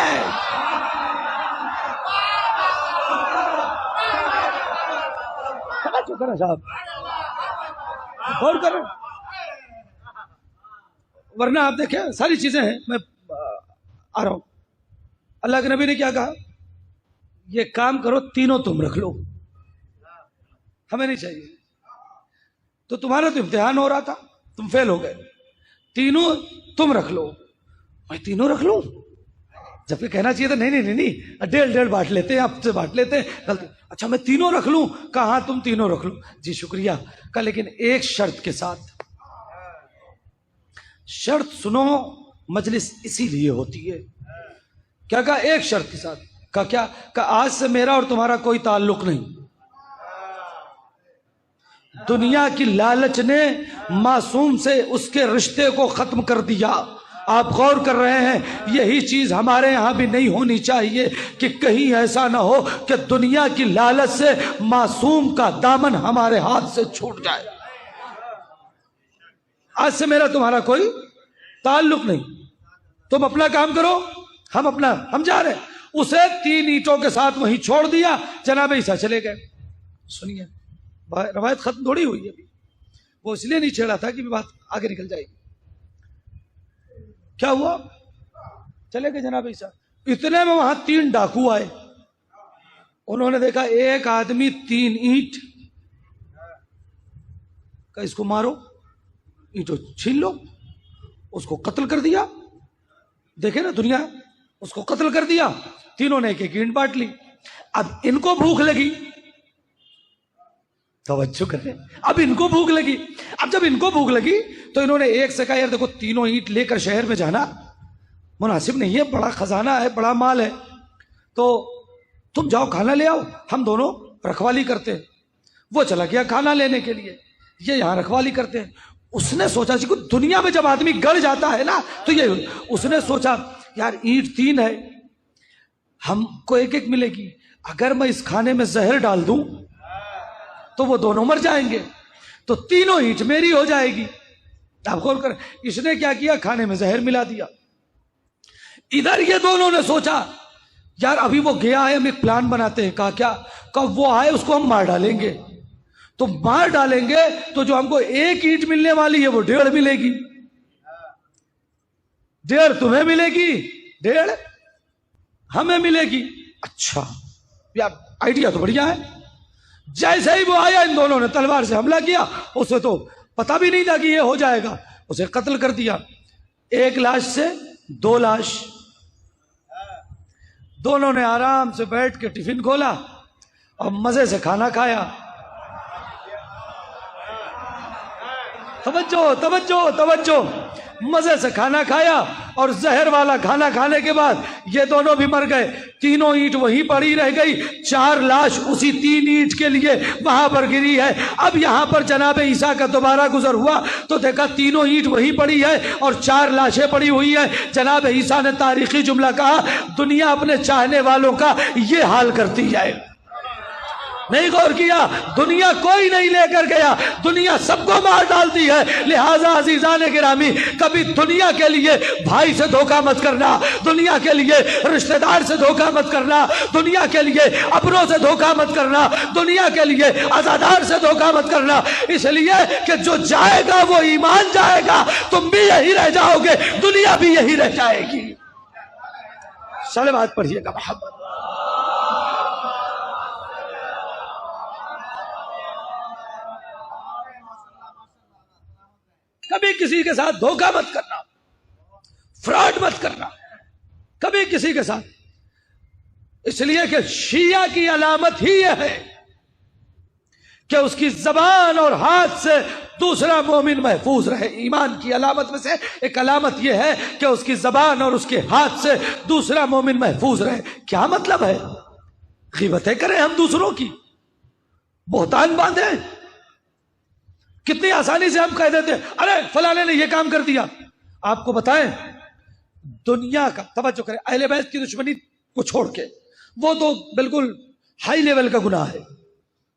صاحب غور کریں، ورنہ آپ دیکھیں ساری چیزیں ہیں۔ میں آ رہا ہوں، اللہ کے نبی نے کیا کہا؟ یہ کام کرو، تینوں تم رکھ لو، ہمیں نہیں چاہیے۔ تو تمہارا تو امتحان ہو رہا تھا، تم فیل ہو گئے، تینوں تم رکھ لو۔ میں تینوں رکھ لوں؟ جبکہ کہنا چاہیے تھا نہیں، 1.5 بانٹ لیتے ہیں، آپ سے بانٹ لیتے ہیں، غلطی۔ اچھا میں تینوں رکھ لوں؟ کہا ہاں تم تینوں رکھ لو۔ جی شکریہ۔ کہا لیکن ایک شرط کے ساتھ۔ شرط سنو، مجلس اسی لیے ہوتی ہے۔ کیا کہا؟ ایک شرط کے ساتھ۔ کہا کیا؟ کہا آج سے میرا اور تمہارا کوئی تعلق نہیں۔ دنیا کی لالچ نے معصوم سے اس کے رشتے کو ختم کر دیا۔ آپ غور کر رہے ہیں، یہی چیز ہمارے یہاں بھی نہیں ہونی چاہیے کہ کہیں ایسا نہ ہو کہ دنیا کی لالچ سے معصوم کا دامن ہمارے ہاتھ سے چھوٹ جائے۔ آج سے میرا تمہارا کوئی تعلق نہیں، تم اپنا کام کرو، ہم جا رہے ہیں۔ اسے 3 اینٹوں کے ساتھ وہیں چھوڑ دیا، جناب عیسیٰ چلے گئے۔ سنیے روایت ختم تھوڑی ہوئی ابھی، وہ اس لیے نہیں چھیڑا تھا کہ بات آگے نکل جائے گی۔ کیا ہوا؟ چلے گئے جناب عیسیٰ۔ اتنے میں وہاں 3 ڈاکو آئے، انہوں نے دیکھا ایک آدمی 3 اینٹ، کہا اس کو مارو، اینٹوں چھین لو، اس کو قتل کر دیا۔ دیکھیں نا دنیا، اس کو قتل کر دیا۔ تینوں نے ایک اینٹ بانٹ لی۔ اب ان کو بھوک لگی، توجہ کریں، اب ان کو بھوک لگی۔ اب جب ان کو بھوک لگی تو انہوں نے ایک سے کہا یار دیکھو 3 اینٹ لے کر شہر میں جانا مناسب نہیں ہے، بڑا خزانہ ہے، بڑا مال ہے۔ تو تم جاؤ کھانا لے آؤ، ہم دونوں رکھوالی کرتے ہیں۔ وہ چلا گیا کھانا لینے کے لیے، یہ یہاں رکھوالی کرتے ہیں۔ اس نے سوچا جی دنیا میں جب آدمی گڑ جاتا ہے نا تو یہ، اس نے سوچا یار اینٹ 3 ہے، ہم کو ایک ایک ملے گی، اگر میں اس کھانے میں زہر ڈال دوں تو وہ دونوں مر جائیں گے، تو تینوں اینٹ میری ہو جائے گی۔ آپ غور کریں، اس نے کیا کیا، کھانے میں زہر ملا دیا۔ ادھر یہ دونوں نے سوچا یار ابھی وہ گیا ہے، ہم ایک پلان بناتے ہیں۔ کہا کیا؟ کہا وہ آئے اس کو ہم مار ڈالیں گے، تو مار ڈالیں گے تو جو ہم کو 1 اینٹ ملنے والی ہے وہ 1.5 ملے گی، 1.5 تمہیں ملے گی، 1.5 ہمیں ملے گی۔ اچھا یار آئیڈیا تو بڑھیا ہے۔ جیسے ہی وہ آیا ان دونوں نے تلوار سے حملہ کیا، اسے تو پتا بھی نہیں تھا کہ یہ ہو جائے گا، اسے قتل کر دیا۔ 1 لاش سے 2 لاش۔ دونوں نے آرام سے بیٹھ کے ٹفن کھولا اور مزے سے کھانا کھایا۔ توجہ توجہ توجہ، مزے سے کھانا کھایا، اور زہر والا کھانا کھانے کے بعد یہ دونوں بھی مر گئے۔ تینوں اینٹ وہیں پڑی رہ گئی، 4 لاش اسی 3 اینٹ کے لیے وہاں پر گری ہے۔ اب یہاں پر جناب عیسیٰ کا دوبارہ گزر ہوا تو دیکھا تینوں اینٹ وہیں پڑی ہے اور 4 لاشیں پڑی ہوئی ہے۔ جناب عیسیٰ نے تاریخی جملہ کہا، دنیا اپنے چاہنے والوں کا یہ حال کرتی ہے۔ نہیں غور کیا، دنیا کوئی نہیں لے کر گیا، دنیا سب کو مار ڈالتی ہے۔ لہٰذا عزیزان گرامی، کبھی دنیا کے لیے بھائی سے دھوکہ مت کرنا، دنیا کے لیے رشتہ دار سے دھوکہ مت کرنا، دنیا کے لیے اپنوں سے دھوکہ مت کرنا، دنیا کے لیے عزادار سے دھوکہ مت کرنا، اس لیے کہ جو جائے گا وہ ایمان جائے گا، تم بھی یہی رہ جاؤ گے، دنیا بھی یہی رہ جائے گی۔ صلوات پڑھیے گا محمد۔ کبھی کسی کے ساتھ دھوکہ مت کرنا، فراڈ مت کرنا، کبھی کسی کے ساتھ، اس لیے کہ شیعہ کی علامت ہی یہ ہے کہ اس کی زبان اور ہاتھ سے دوسرا مومن محفوظ رہے۔ ایمان کی علامت میں سے ایک علامت یہ ہے کہ اس کی زبان اور اس کے ہاتھ سے دوسرا مومن محفوظ رہے۔ کیا مطلب ہے؟ غیبتیں کریں ہم دوسروں کی، بہتان باندھیں، کتنی آسانی سے ہم کہہ دیتے ہیں ارے فلانے نے یہ کام کر دیا۔ آپ کو بتائیں، دنیا کا، توجہ کریں، اہل بیت کی دشمنی کو چھوڑ کے، وہ تو بالکل ہائی لیول کا گناہ ہے،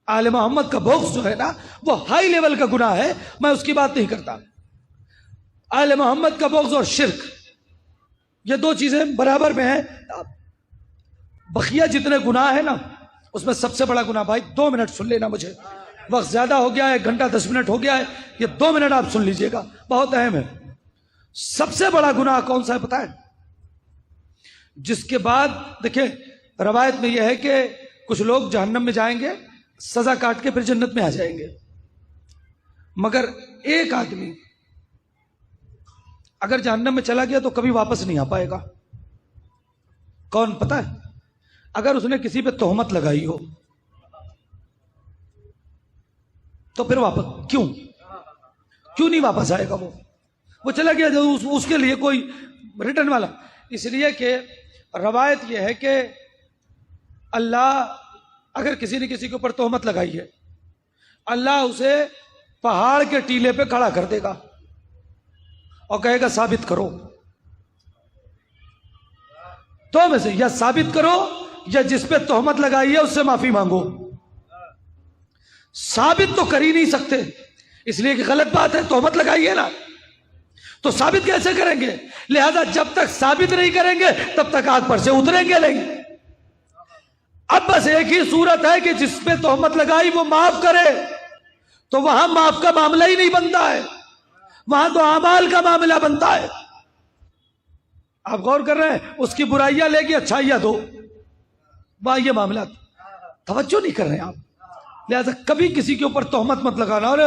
آل محمد کا بغض جو ہے نا وہ ہائی لیول کا گناہ ہے، میں اس کی بات نہیں کرتا۔ آل محمد کا بغض اور شرک، یہ 2 چیزیں برابر میں ہیں۔ بقیہ جتنے گناہ ہیں نا، اس میں سب سے بڑا گناہ، بھائی 2 منٹ سن لینا، مجھے وقت زیادہ ہو گیا ہے، 1 گھنٹہ 10 منٹ ہو گیا ہے، یہ 2 منٹ آپ سن لیجئے گا، بہت اہم ہے۔ سب سے بڑا گناہ کون سا ہے پتہ ہے؟ جس کے بعد دیکھیں روایت میں یہ ہے کہ کچھ لوگ جہنم میں جائیں گے، سزا کاٹ کے پھر جنت میں آ جائیں گے، مگر ایک آدمی اگر جہنم میں چلا گیا تو کبھی واپس نہیں آ پائے گا۔ کون پتہ ہے؟ اگر اس نے کسی پہ تہمت لگائی ہو تو پھر واپس کیوں نہیں واپس آئے گا؟ وہ چلا گیا، اس کے لیے کوئی ریٹرن والا، اس لیے کہ روایت یہ ہے کہ اللہ اگر کسی نے کسی کے اوپر تہمت لگائی ہے، اللہ اسے پہاڑ کے ٹیلے پہ کھڑا کر دے گا اور کہے گا ثابت کرو، تو میں سے یا ثابت کرو یا جس پہ تہمت لگائی ہے اس سے معافی مانگو۔ ثابت تو کر ہی نہیں سکتے، اس لیے کہ غلط بات ہے، تہمت لگائی ہے نا، تو ثابت کیسے کریں گے؟ لہذا جب تک ثابت نہیں کریں گے تب تک آگ پر سے اتریں گے نہیں۔ اب بس ایک ہی صورت ہے کہ جس پہ تہمت لگائی وہ معاف کرے، تو وہاں معاف کا معاملہ ہی نہیں بنتا ہے، وہاں تو اعمال کا معاملہ بنتا ہے۔ آپ غور کر رہے ہیں، اس کی برائیاں لے کے اچھائیاں دو، وہاں یہ معاملات توجہ نہیں کر رہے ہیں آپ۔ لہذا کبھی کسی کے اوپر تہمت مت لگانا، ارے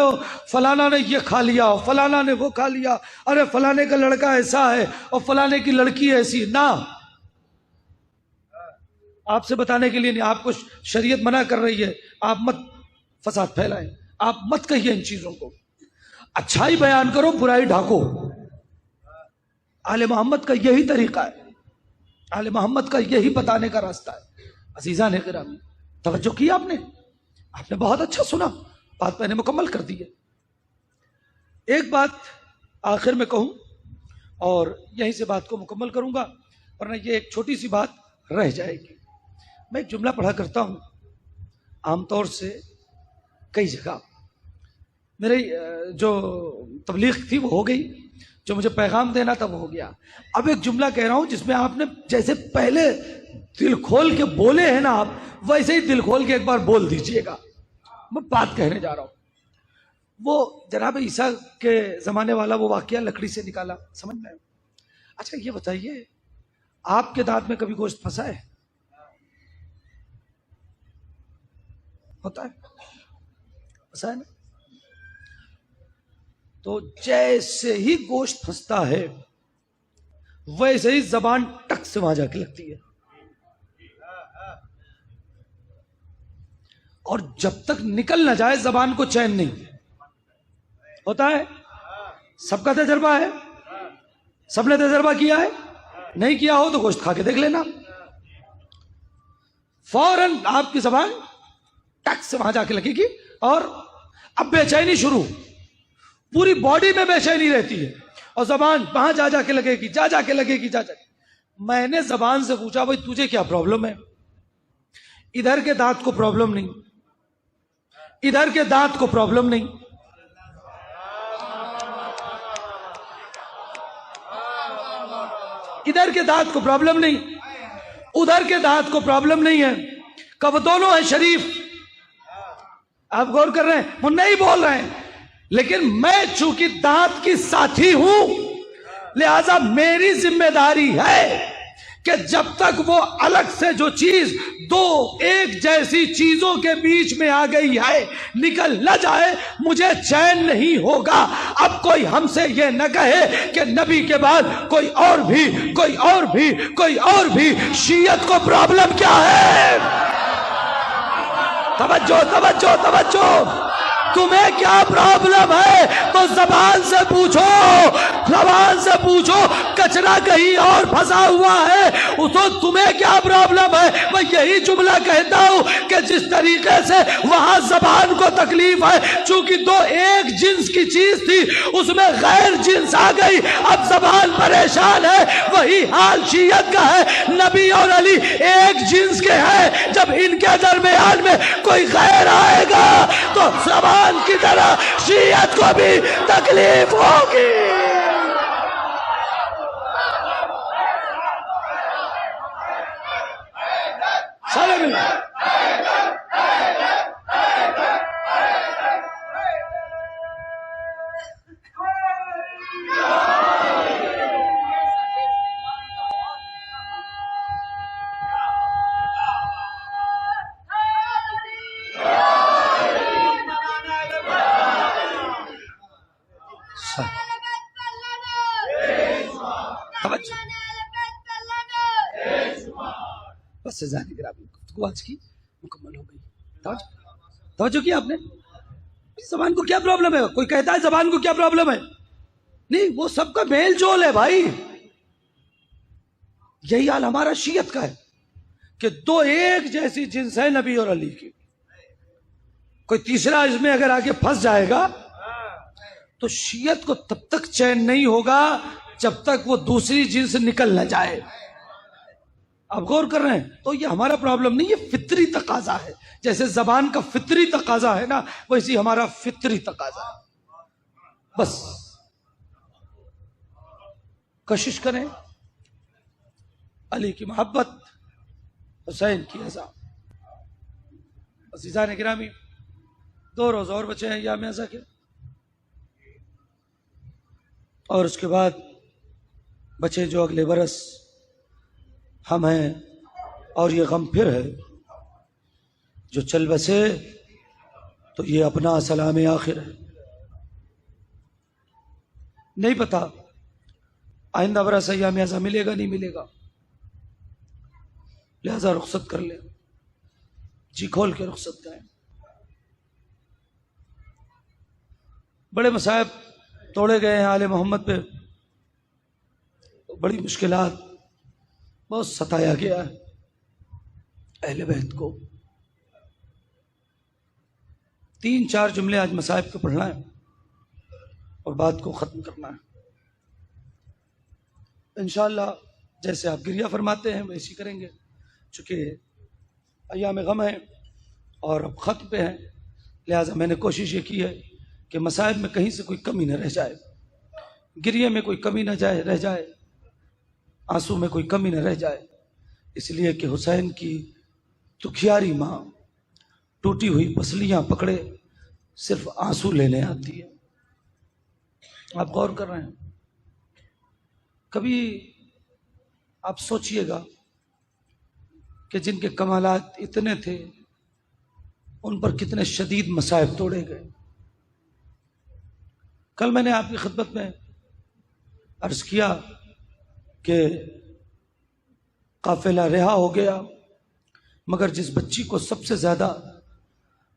فلانا نے یہ کھا لیا، فلانا نے وہ کھا لیا، ارے فلانے کا لڑکا ایسا ہے اور فلانے کی لڑکی ایسی، نہ، آپ سے بتانے کے لیے نہیں، آپ کو شریعت منع کر رہی ہے، آپ مت فساد پھیلائیں، آپ مت کہیے ان چیزوں کو، اچھائی بیان کرو، برائی ڈھانکو۔ آل محمد کا یہی طریقہ ہے، آل محمد کا یہی بتانے کا راستہ ہے۔ عزیزان گرامی توجہ کی آپ نے بہت اچھا سنا، بات میں نے مکمل کر دی ہے۔ ایک بات آخر میں کہوں اور یہیں سے بات کو مکمل کروں گا، ورنہ یہ ایک چھوٹی سی بات رہ جائے گی۔ میں ایک جملہ پڑھا کرتا ہوں عام طور سے کئی جگہ، میری جو تبلیغ تھی وہ ہو گئی، جو مجھے پیغام دینا تھا وہ ہو گیا۔ اب ایک جملہ کہہ رہا ہوں جس میں آپ نے جیسے پہلے دل کھول کے بولے ہیں نا، آپ ویسے ہی دل کھول کے ایک بار بول دیجئے گا۔ میں بات کہنے جا رہا ہوں، وہ جناب عیسیٰ کے زمانے والا وہ واقعہ لکڑی سے نکالا، سمجھ میں؟ اچھا یہ بتائیے، آپ کے دانت میں کبھی گوشت پھنسا ہے؟ ہوتا ہے، پھنسا ہے نا؟ تو جیسے ہی گوشت پھنستا ہے ویسے ہی زبان ٹک سے وہاں جا کے لگتی ہے، اور جب تک نکل نہ جائے زبان کو چین نہیں ہوتا ہے۔ سب کا تجربہ ہے، سب نے تجربہ کیا ہے، نہیں کیا ہو تو گوشت کھا کے دیکھ لینا، فوراً آپ کی زبان ٹک سے وہاں جا کے لگے گی، اور اب بے چینی شروع، پوری باڈی میں بے چینی رہتی ہے، اور زبان وہاں جا جا کے لگے گی، جا جا کے لگے گی، جا جا کے۔ میں نے زبان سے پوچھا بھائی تجھے کیا پرابلم ہے؟ ادھر کے دانت کو پرابلم نہیں، ادھر کے دانت کو پرابلم نہیں، ادھر کے دانت کو پرابلم نہیں، ادھر کے دانت کو پرابلم نہیں ہے، کب دونوں ہیں شریف۔ آپ غور کر رہے ہیں، وہ نہیں بول رہے ہیں، لیکن میں چونکہ دانت کی ساتھی ہوں لہذا میری ذمہ داری ہے کہ جب تک وہ الگ سے جو چیز دو ایک جیسی چیزوں کے بیچ میں آ گئی ہے نکل نہ جائے مجھے چین نہیں ہوگا۔ اب کوئی ہم سے یہ نہ کہے کہ نبی کے بعد کوئی اور بھی شیعت کو پرابلم کیا ہے۔ توجہ، تمہیں کیا پرابلم ہے تو زبان سے پوچھو، کچرا کہیں اور پھنسا ہوا ہے تو تمہیں کیا پرابلم ہے۔ میں یہی جملہ کہتا ہوں کہ جس طریقے سے وہاں زبان کو تکلیف ہے، چونکہ دو ایک جنس کی چیز تھی اس میں غیر جنس آ گئی، اب زبان پریشان ہے، وہی حال شیعت کا ہے۔ نبی اور علی ایک جنس کے ہیں، جب ان کے درمیان میں کوئی غیر آئے گا تو زبان کی طرح شیعت کو بھی تکلیف ہوگی۔ بس جانے کے گفتگو آج کی مکمل ہو گئی۔ توجہ کی آپ نے؟ زبان کو کیا پرابلم ہے؟ کوئی کہتا ہے زبان کو کیا پرابلم ہے؟ نہیں، وہ سب کا میل جول ہے بھائی۔ یہی حال ہمارا شیعت کا ہے کہ دو ایک جیسی جنس ہے نبی اور علی کی، کوئی تیسرا اس میں اگر آگے پھنس جائے گا تو شیعت کو تب تک چین نہیں ہوگا جب تک وہ دوسری جنس نکل نہ جائے۔ آپ غور کر رہے ہیں؟ تو یہ ہمارا پرابلم نہیں، یہ فطری تقاضا ہے۔ جیسے زبان کا فطری تقاضا ہے نا، ویسی ہمارا فطری تقاضا ہے۔ بس کوشش کریں علی کی محبت، حسین کی رضا۔ عزیزان گرامی، 2 روز اور بچے ہیں ایام عزا کے، اور اس کے بعد بچے جو اگلے برس ہم ہیں، اور یہ غم پھر ہے جو چل بسے تو یہ اپنا سلام آخر ہے۔ نہیں پتا آئندہ برس ایام عزا ملے گا نہیں ملے گا، لہذا رخصت کر لیں، جی کھول کے رخصت کریں۔ بڑے مصائب توڑے گئے ہیں آل محمد پہ، بڑی مشکلات، بہت ستایا گیا ہے۔ اہل بیت کو. 3-4 جملے آج مصائب کو پڑھنا ہے اور بات کو ختم کرنا ہے انشاءاللہ. جیسے آپ گریہ فرماتے ہیں ویسے کریں گے، چونکہ ایام غم ہیں اور اب ختم پہ ہیں، لہٰذا میں نے کوشش یہ کی ہے کہ مصائب میں کہیں سے کوئی کمی نہ رہ جائے، گریہ میں کوئی کمی نہ رہ جائے، آنسو میں کوئی کمی نہ رہ جائے، اس لیے کہ حسین کی دکھیاری ماں ٹوٹی ہوئی پسلیاں پکڑے صرف آنسو لینے آتی ہے. آپ غور کر رہے ہیں؟ کبھی آپ سوچئے گا کہ جن کے کمالات اتنے تھے ان پر کتنے شدید مصائب توڑے گئے. کل میں نے آپ کی خدمت میں عرض کیا کہ قافلہ رہا ہو گیا، مگر جس بچی کو سب سے زیادہ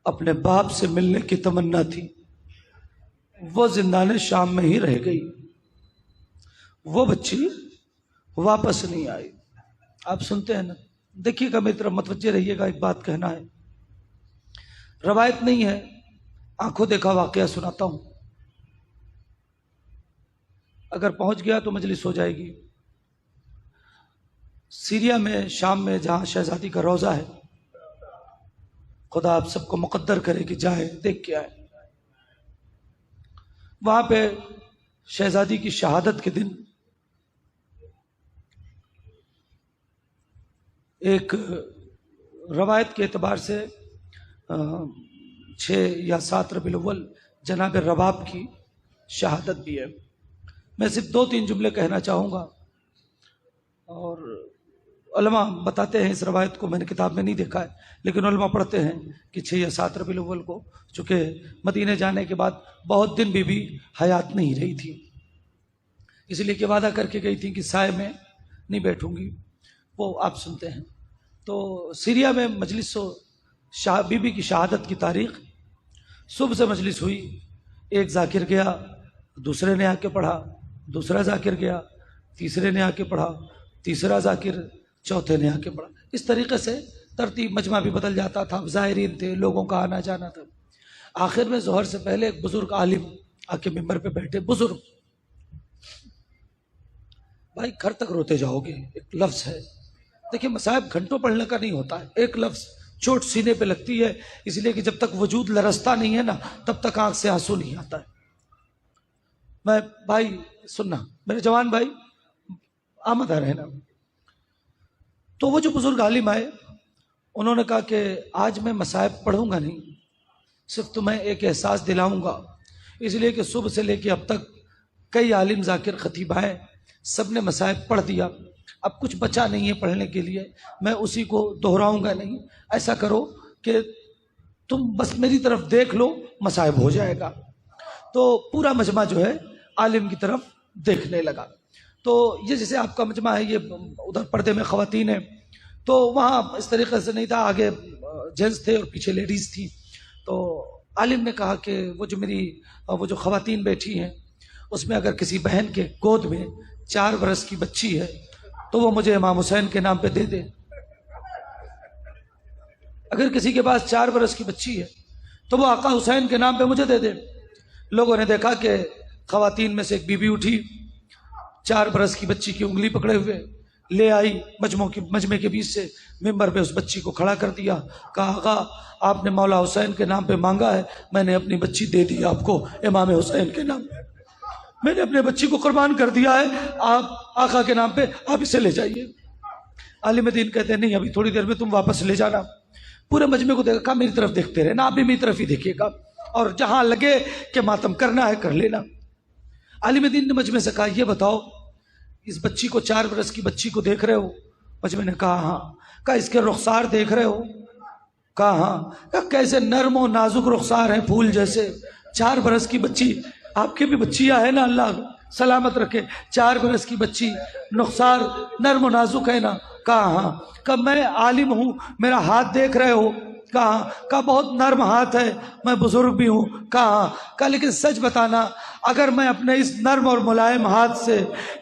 اپنے باپ سے ملنے کی تمنا تھی وہ زندان شام میں ہی رہ گئی، وہ بچی واپس نہیں آئی. آپ سنتے ہیں نا، دیکھیے گا میری طرف متوجہ رہیے گا، ایک بات کہنا ہے، روایت نہیں ہے، آنکھوں دیکھا واقعہ سناتا ہوں، اگر پہنچ گیا تو مجلس ہو جائے گی. سیریا میں، شام میں، جہاں شہزادی کا روضہ ہے، خدا آپ سب کو مقدر کرے کہ جائیں دیکھ کے آئے. وہاں پہ شہزادی کی شہادت کے دن ایک روایت کے اعتبار سے 6 یا 7 ربیع الاول جناب رباب کی شہادت بھی ہے. میں صرف 2-3 جملے کہنا چاہوں گا، اور علماء بتاتے ہیں، اس روایت کو میں نے کتاب میں نہیں دیکھا ہے لیکن علماء پڑھتے ہیں کہ 6 یا 7 ربیع الاول کو، چونکہ مدینے جانے کے بعد بہت دن بی بی حیات نہیں رہی تھی، اس لیے کہ وعدہ کر کے گئی تھی کہ سائے میں نہیں بیٹھوں گی، وہ آپ سنتے ہیں. تو سیریا میں مجلس بی بی کی شہادت کی تاریخ، صبح سے مجلس ہوئی، ایک ذاکر گیا، دوسرے نے آ کے پڑھا، دوسرا ذاکر گیا، تیسرے نے آ کے پڑھا، تیسرا ذاکر، چوتھے نے آ کے پڑھا. اس طریقے سے ترتیب مجمع بھی بدل جاتا تھا، ظاہرین تھے، لوگوں کا آنا جانا تھا. آخر میں ظہر سے پہلے ایک بزرگ عالم آ کے ممبر پہ بیٹھے، بزرگ، بھائی گھر تک روتے جاؤ گے، ایک لفظ ہے. دیکھیں مصائب گھنٹوں پڑھنے کا نہیں ہوتا ہے، ایک لفظ چوٹ سینے پہ لگتی ہے، اس لیے کہ جب تک وجود لرزتا نہیں ہے نا تب تک آنکھ سے آنسو نہیں آتا ہے. میں بھائی سننا، میرے جوان بھائی آمدہ رہنا. تو وہ جو بزرگ عالم آئے انہوں نے کہا کہ آج میں مصائب پڑھوں گا نہیں، صرف تمہیں ایک احساس دلاؤں گا، اس لیے کہ صبح سے لے کے اب تک کئی عالم ذاکر خطیب آئے، سب نے مصائب پڑھ دیا، اب کچھ بچا نہیں ہے پڑھنے کے لیے، میں اسی کو دہراؤں گا نہیں. ایسا کرو کہ تم بس میری طرف دیکھ لو، مصائب ہو جائے گا. تو پورا مجمع جو ہے عالم کی طرف دیکھنے لگا. تو یہ جیسے آپ کا مجمع ہے، یہ ادھر پردے میں خواتین ہیں، تو وہاں اس طریقے سے نہیں تھا، آگے جینٹس تھے اور پیچھے لیڈیز تھی. تو عالم نے کہا کہ وہ جو خواتین بیٹھی ہیں اس میں اگر کسی بہن کے گود میں 4 برس کی بچی ہے تو وہ مجھے امام حسین کے نام پہ دے دے. اگر کسی کے پاس 4 برس کی بچی ہے تو وہ آقا حسین کے نام پہ مجھے دے دے. لوگوں نے دیکھا کہ خواتین میں سے ایک بی بی اٹھی، 4 برس کی بچی کی انگلی پکڑے ہوئے لے آئی، مجمع کے بیچ سے ممبر پہ اس بچی کو کھڑا کر دیا، کہا آقا آپ نے مولا حسین کے نام پہ مانگا ہے، میں نے اپنی بچی دے دی آپ کو امام حسین کے نام پہ، میں نے اپنے بچی کو قربان کر دیا ہے، آپ آقا کے نام پہ آپ اسے لے جائیے. عالم دین کہتے ہیں نہیں، ابھی تھوڑی دیر میں تم واپس لے جانا. پورے مجمع کو دیکھا، میری طرف دیکھتے رہنا، آپ بھی میری طرف ہی دیکھیے گا، اور جہاں لگے کہ ماتم کرنا ہے کر لینا. عالم دین نے مجمع سے کہا یہ بتاؤ اس بچی کو، 4 برس کی بچی کو دیکھ رہے ہو؟ مجمع نے کہا ہاں. کہا اس کے رخسار دیکھ رہے ہو؟ کہا ہاں. کہا کیسے نرم و نازک رخسار ہیں، پھول جیسے. 4 برس کی بچی، آپ کی بھی بچیاں ہیں نا، اللہ سلامت رکھے، 4 برس کی بچی، رخسار نرم و نازک ہے نا؟ کہا ہاں. کہا میں عالم ہوں، میرا ہاتھ دیکھ رہے ہو؟ کہا بہت نرم ہاتھ ہے، میں بزرگ بھی ہوں. کہا لیکن سچ بتانا اگر میں اپنے اس نرم اور ملائم ہاتھ سے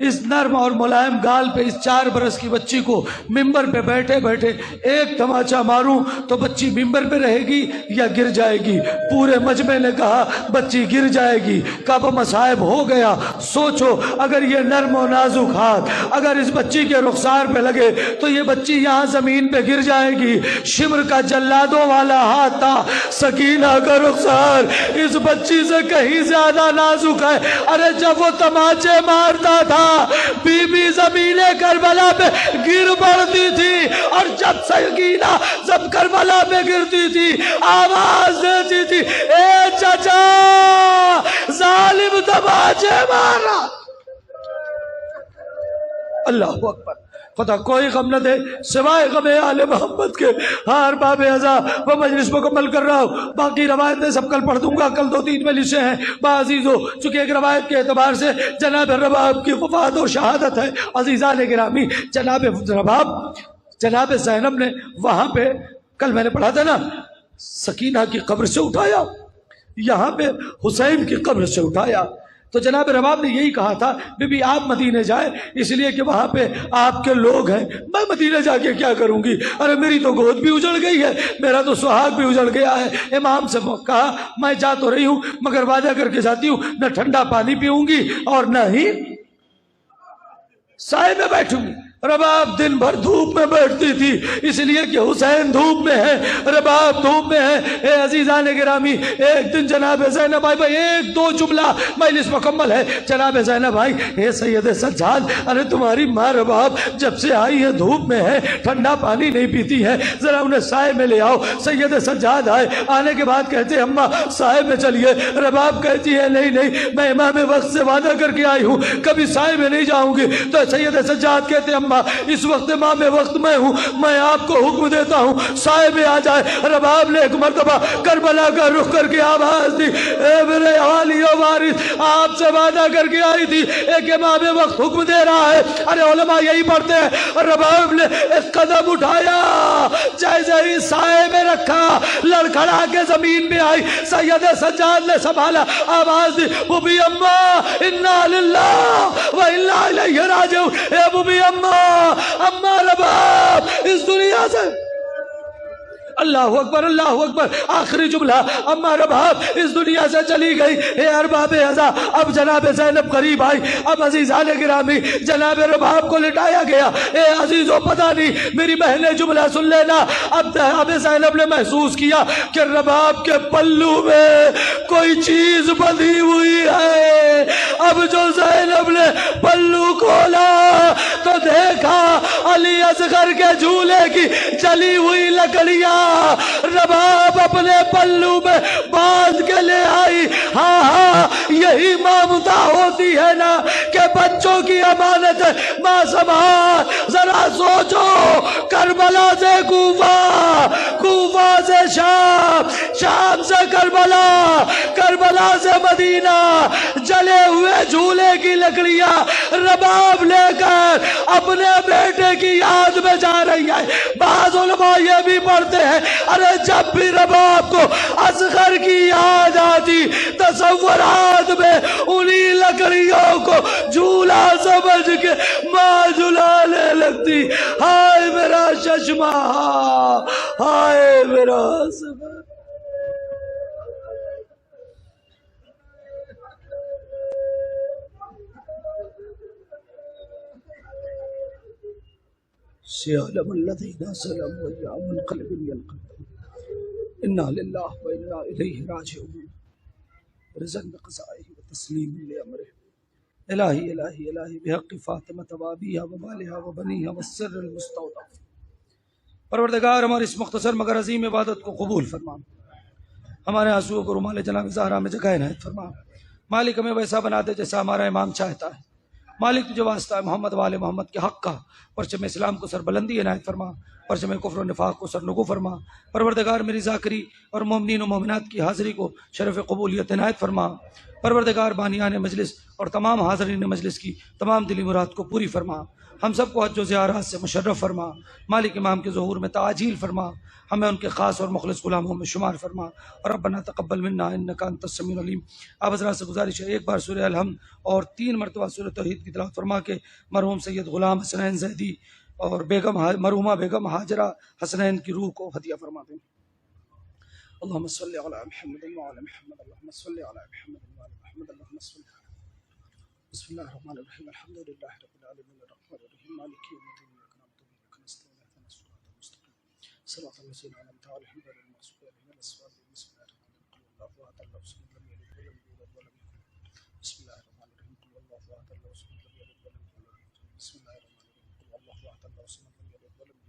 اس نرم اور ملائم گال پہ اس 4 برس کی بچی کو ممبر پہ بیٹھے بیٹھے ایک تماچا ماروں تو بچی ممبر پہ رہے گی یا گر جائے گی؟ پورے مجمع نے کہا بچی گر جائے گی۔ کعبہ مصائب ہو گیا۔ سوچو اگر یہ نرم و نازک ہاتھ اگر اس بچی کے رخسار پہ لگے تو یہ بچی یہاں زمین پہ گر جائے گی۔ شمر کا جلادوں والا ہاتھ تھا، سکینہ کا رخسار اس بچی سے کہیں زیادہ نازک ہے۔ ارے جب وہ تماچے مارتا تھا بی بی زمین کربلا پہ گر پڑتی تھی، اور جب سکینہ جب کربلا پہ گرتی تھی آواز دیتی تھی اے چچا ظالم تماچے مارا۔ اللہ اکبر۔ خدا کوئی غم نہ دے سوائے غم آل محمد کے۔ ہار باب ازا وہ مجلس مکمل کر رہا ہوں، باقی روایتیں سب کل پڑھ دوں گا، کل 2-3 مجلسیں ہیں عزیزو، چونکہ ایک روایت کے اعتبار سے جناب رباب کی وفات و شہادت ہے۔ عزیزان گرامی، جناب رباب جناب زینب نے وہاں پہ کل میں نے پڑھا تھا نا سکینہ کی قبر سے اٹھایا، یہاں پہ حسین کی قبر سے اٹھایا۔ تو جناب رباب نے یہی کہا تھا بی بی آپ مدینے جائیں، اس لیے کہ وہاں پہ آپ کے لوگ ہیں، میں مدینے جا کے کیا کروں گی؟ ارے میری تو گود بھی اجڑ گئی ہے، میرا تو سہاگ بھی اجڑ گیا ہے۔ امام سے کہا میں جا تو رہی ہوں مگر وعدہ کر کے جاتی ہوں نہ ٹھنڈا پانی پیوں گی اور نہ ہی سائے میں بیٹھوں گی۔ رباب دن بھر دھوپ میں بیٹھتی تھی، اس لیے کہ حسین دھوپ میں ہے، رباب دھوپ میں ہے۔ اے عزیزان گرامی، ایک دن جناب زینب بھائی 1-2 جملہ مجلس مکمل ہے۔ جناب زینب بھائی اے سید سجاد، ارے تمہاری ماں رباب جب سے آئی ہے دھوپ میں ہے، ٹھنڈا پانی نہیں پیتی ہے، ذرا انہیں سائے میں لے آؤ۔ سید سجاد آئے، آنے کے بعد کہتے اماں سائے میں چلیے۔ رباب کہتی ہے نہیں نہیں، میں امام وقت سے وعدہ کر کے آئی ہوں کبھی سائے میں نہیں جاؤں گی۔ تو سید سجاد کہتے اس وقت امام وقت میں ہوں، میں آپ کو حکم دیتا ہوں سائے میں آ جائے۔ رباب نے ایک مرتبہ کربلا کا رخ کر کے آواز دی اے میرے والی و وارث، آپ سے وعدہ کر کے آئی تھی، ایک امام وقت حکم دے رہا ہے۔ ارے علماء یہی پڑھتے ہیں۔ رباب نے ایک قدم اٹھایا، جیسے ہی سائے میں رکھا لڑکھڑا کے زمین میں آئی۔ سید سجاد نے سنبھالا، آواز دی بوبی اماں انا للہ و انا الیہ راجعون۔ اے بوبی اماں رباب اس دنیا سے، اللہ اکبر اللہ اکبر، آخری جملہ اماں رباب اس دنیا سے چلی گئی۔ اے ارباب ازا، اب جناب زینب قریب آئی، اب عزیزان گرامی جناب رباب کو لٹایا گیا۔ اے عزیزو پتہ نہیں میری بہنیں جملہ سن لینا، اب زینب نے محسوس کیا کہ رباب کے پلو میں کوئی چیز بندھی ہوئی ہے۔ اب جو زینب نے پلو کھولا تو دیکھا علی اصغر کے جھولے کی جلی ہوئی لکڑیاں رباب اپنے پلو میں باندھ کے لے آئی۔ ہاں ہاں یہی مامتا ہوتی ہے نا کہ بچوں کی امانت ہے ماں سنبھال۔ ذرا سوچو، کربلا سے کوفہ، کوفہ سے شام، شام سے کربلا، کربلا سے مدینہ، جلے ہوئے جھولے کی لکڑیاں رباب لے کر اپنے بیٹے کی یاد میں جا رہی ہے۔ بعض علماء یہ بھی پڑھتے ہیں ارے جب بھی رباب کو اصغر کی یاد آتی تصورات میں انہی لکڑیوں کو جھولا سمجھ کے ماں جھلانے لگتی۔ ہائے میرا چشمہ، ہائے میرا صبر۔ سيعلم الذين ظلموا أي منقلب ينقلبون إنا لله وإنا إليه راجعون رضا بقضائه وتسليم لأمره إلهي إلهي إلهي بحق فاطمة وأبيها ومالها وبنيها والسر المستودع۔ پروردگار ہماری اس مختصر مگر عظیم عبادت کو قبول فرما، ہمارے آنسوؤں کو رومال جناب زہرا میں جگہ عنایت فرما۔ مالک ہمیں ویسا بنا دے جیسا ہمارا امام چاہتا ہے۔ مالک تجھے واسطہ ہے محمد والے محمد کے حق کا، پرچم اسلام کو سر بلندی عنایت فرما، پرچم کفر و نفاق کو سر نگو فرما۔ پروردگار میری ذاکری اور مومنین و مومنات کی حاضری کو شرف قبولیت عنایت فرما۔ پروردگار بانیان مجلس اور تمام حاضرین مجلس کی تمام دلی مراد کو پوری فرما، ہم سب کو حج و زیارات سے مشرف فرما، مالک امام کے ظہور میں تعجیل فرما، ہمیں ان کے خاص اور مخلص غلاموں میں شمار فرما، اور ربنا تقبل منا انک انت السمیع العلیم۔ آپ حضرات سے گزارش ہے ایک بار سورہ الحمد اور 3 مرتبہ سورہ توحید کی تلاوت فرما کے مرحوم سید غلام حسنین زیدی اور مرحومہ بیگم ہاجرہ حسنین کی روح کو ہدیہ فرما دیں۔ اللهم صل على محمد وعلى محمد، اللهم صل على محمد وعلى محمد، اللهم صل على محمد۔ بسم الله الرحمن الرحيم، الحمد لله رب العالمين الرحمن الرحيم مالك يوم الدين، إياك نعبد وإياك نستعين اهدنا الصراط المستقيم صراط الذين أنعمت عليهم غير المغضوب عليهم ولا الضالين، بسم الله الرحمن الرحيم، قل هو الله أحد الله الصمد لم يلد ولم يولد ولم يكن له بسم الله الرحمن الرحيم، قل هو الله أحد الله الصمد لم يلد ولم يولد ولم يكن له بسم الله الرحمن الرحيم، قل هو الله أحد الله الصمد لم يلد ولم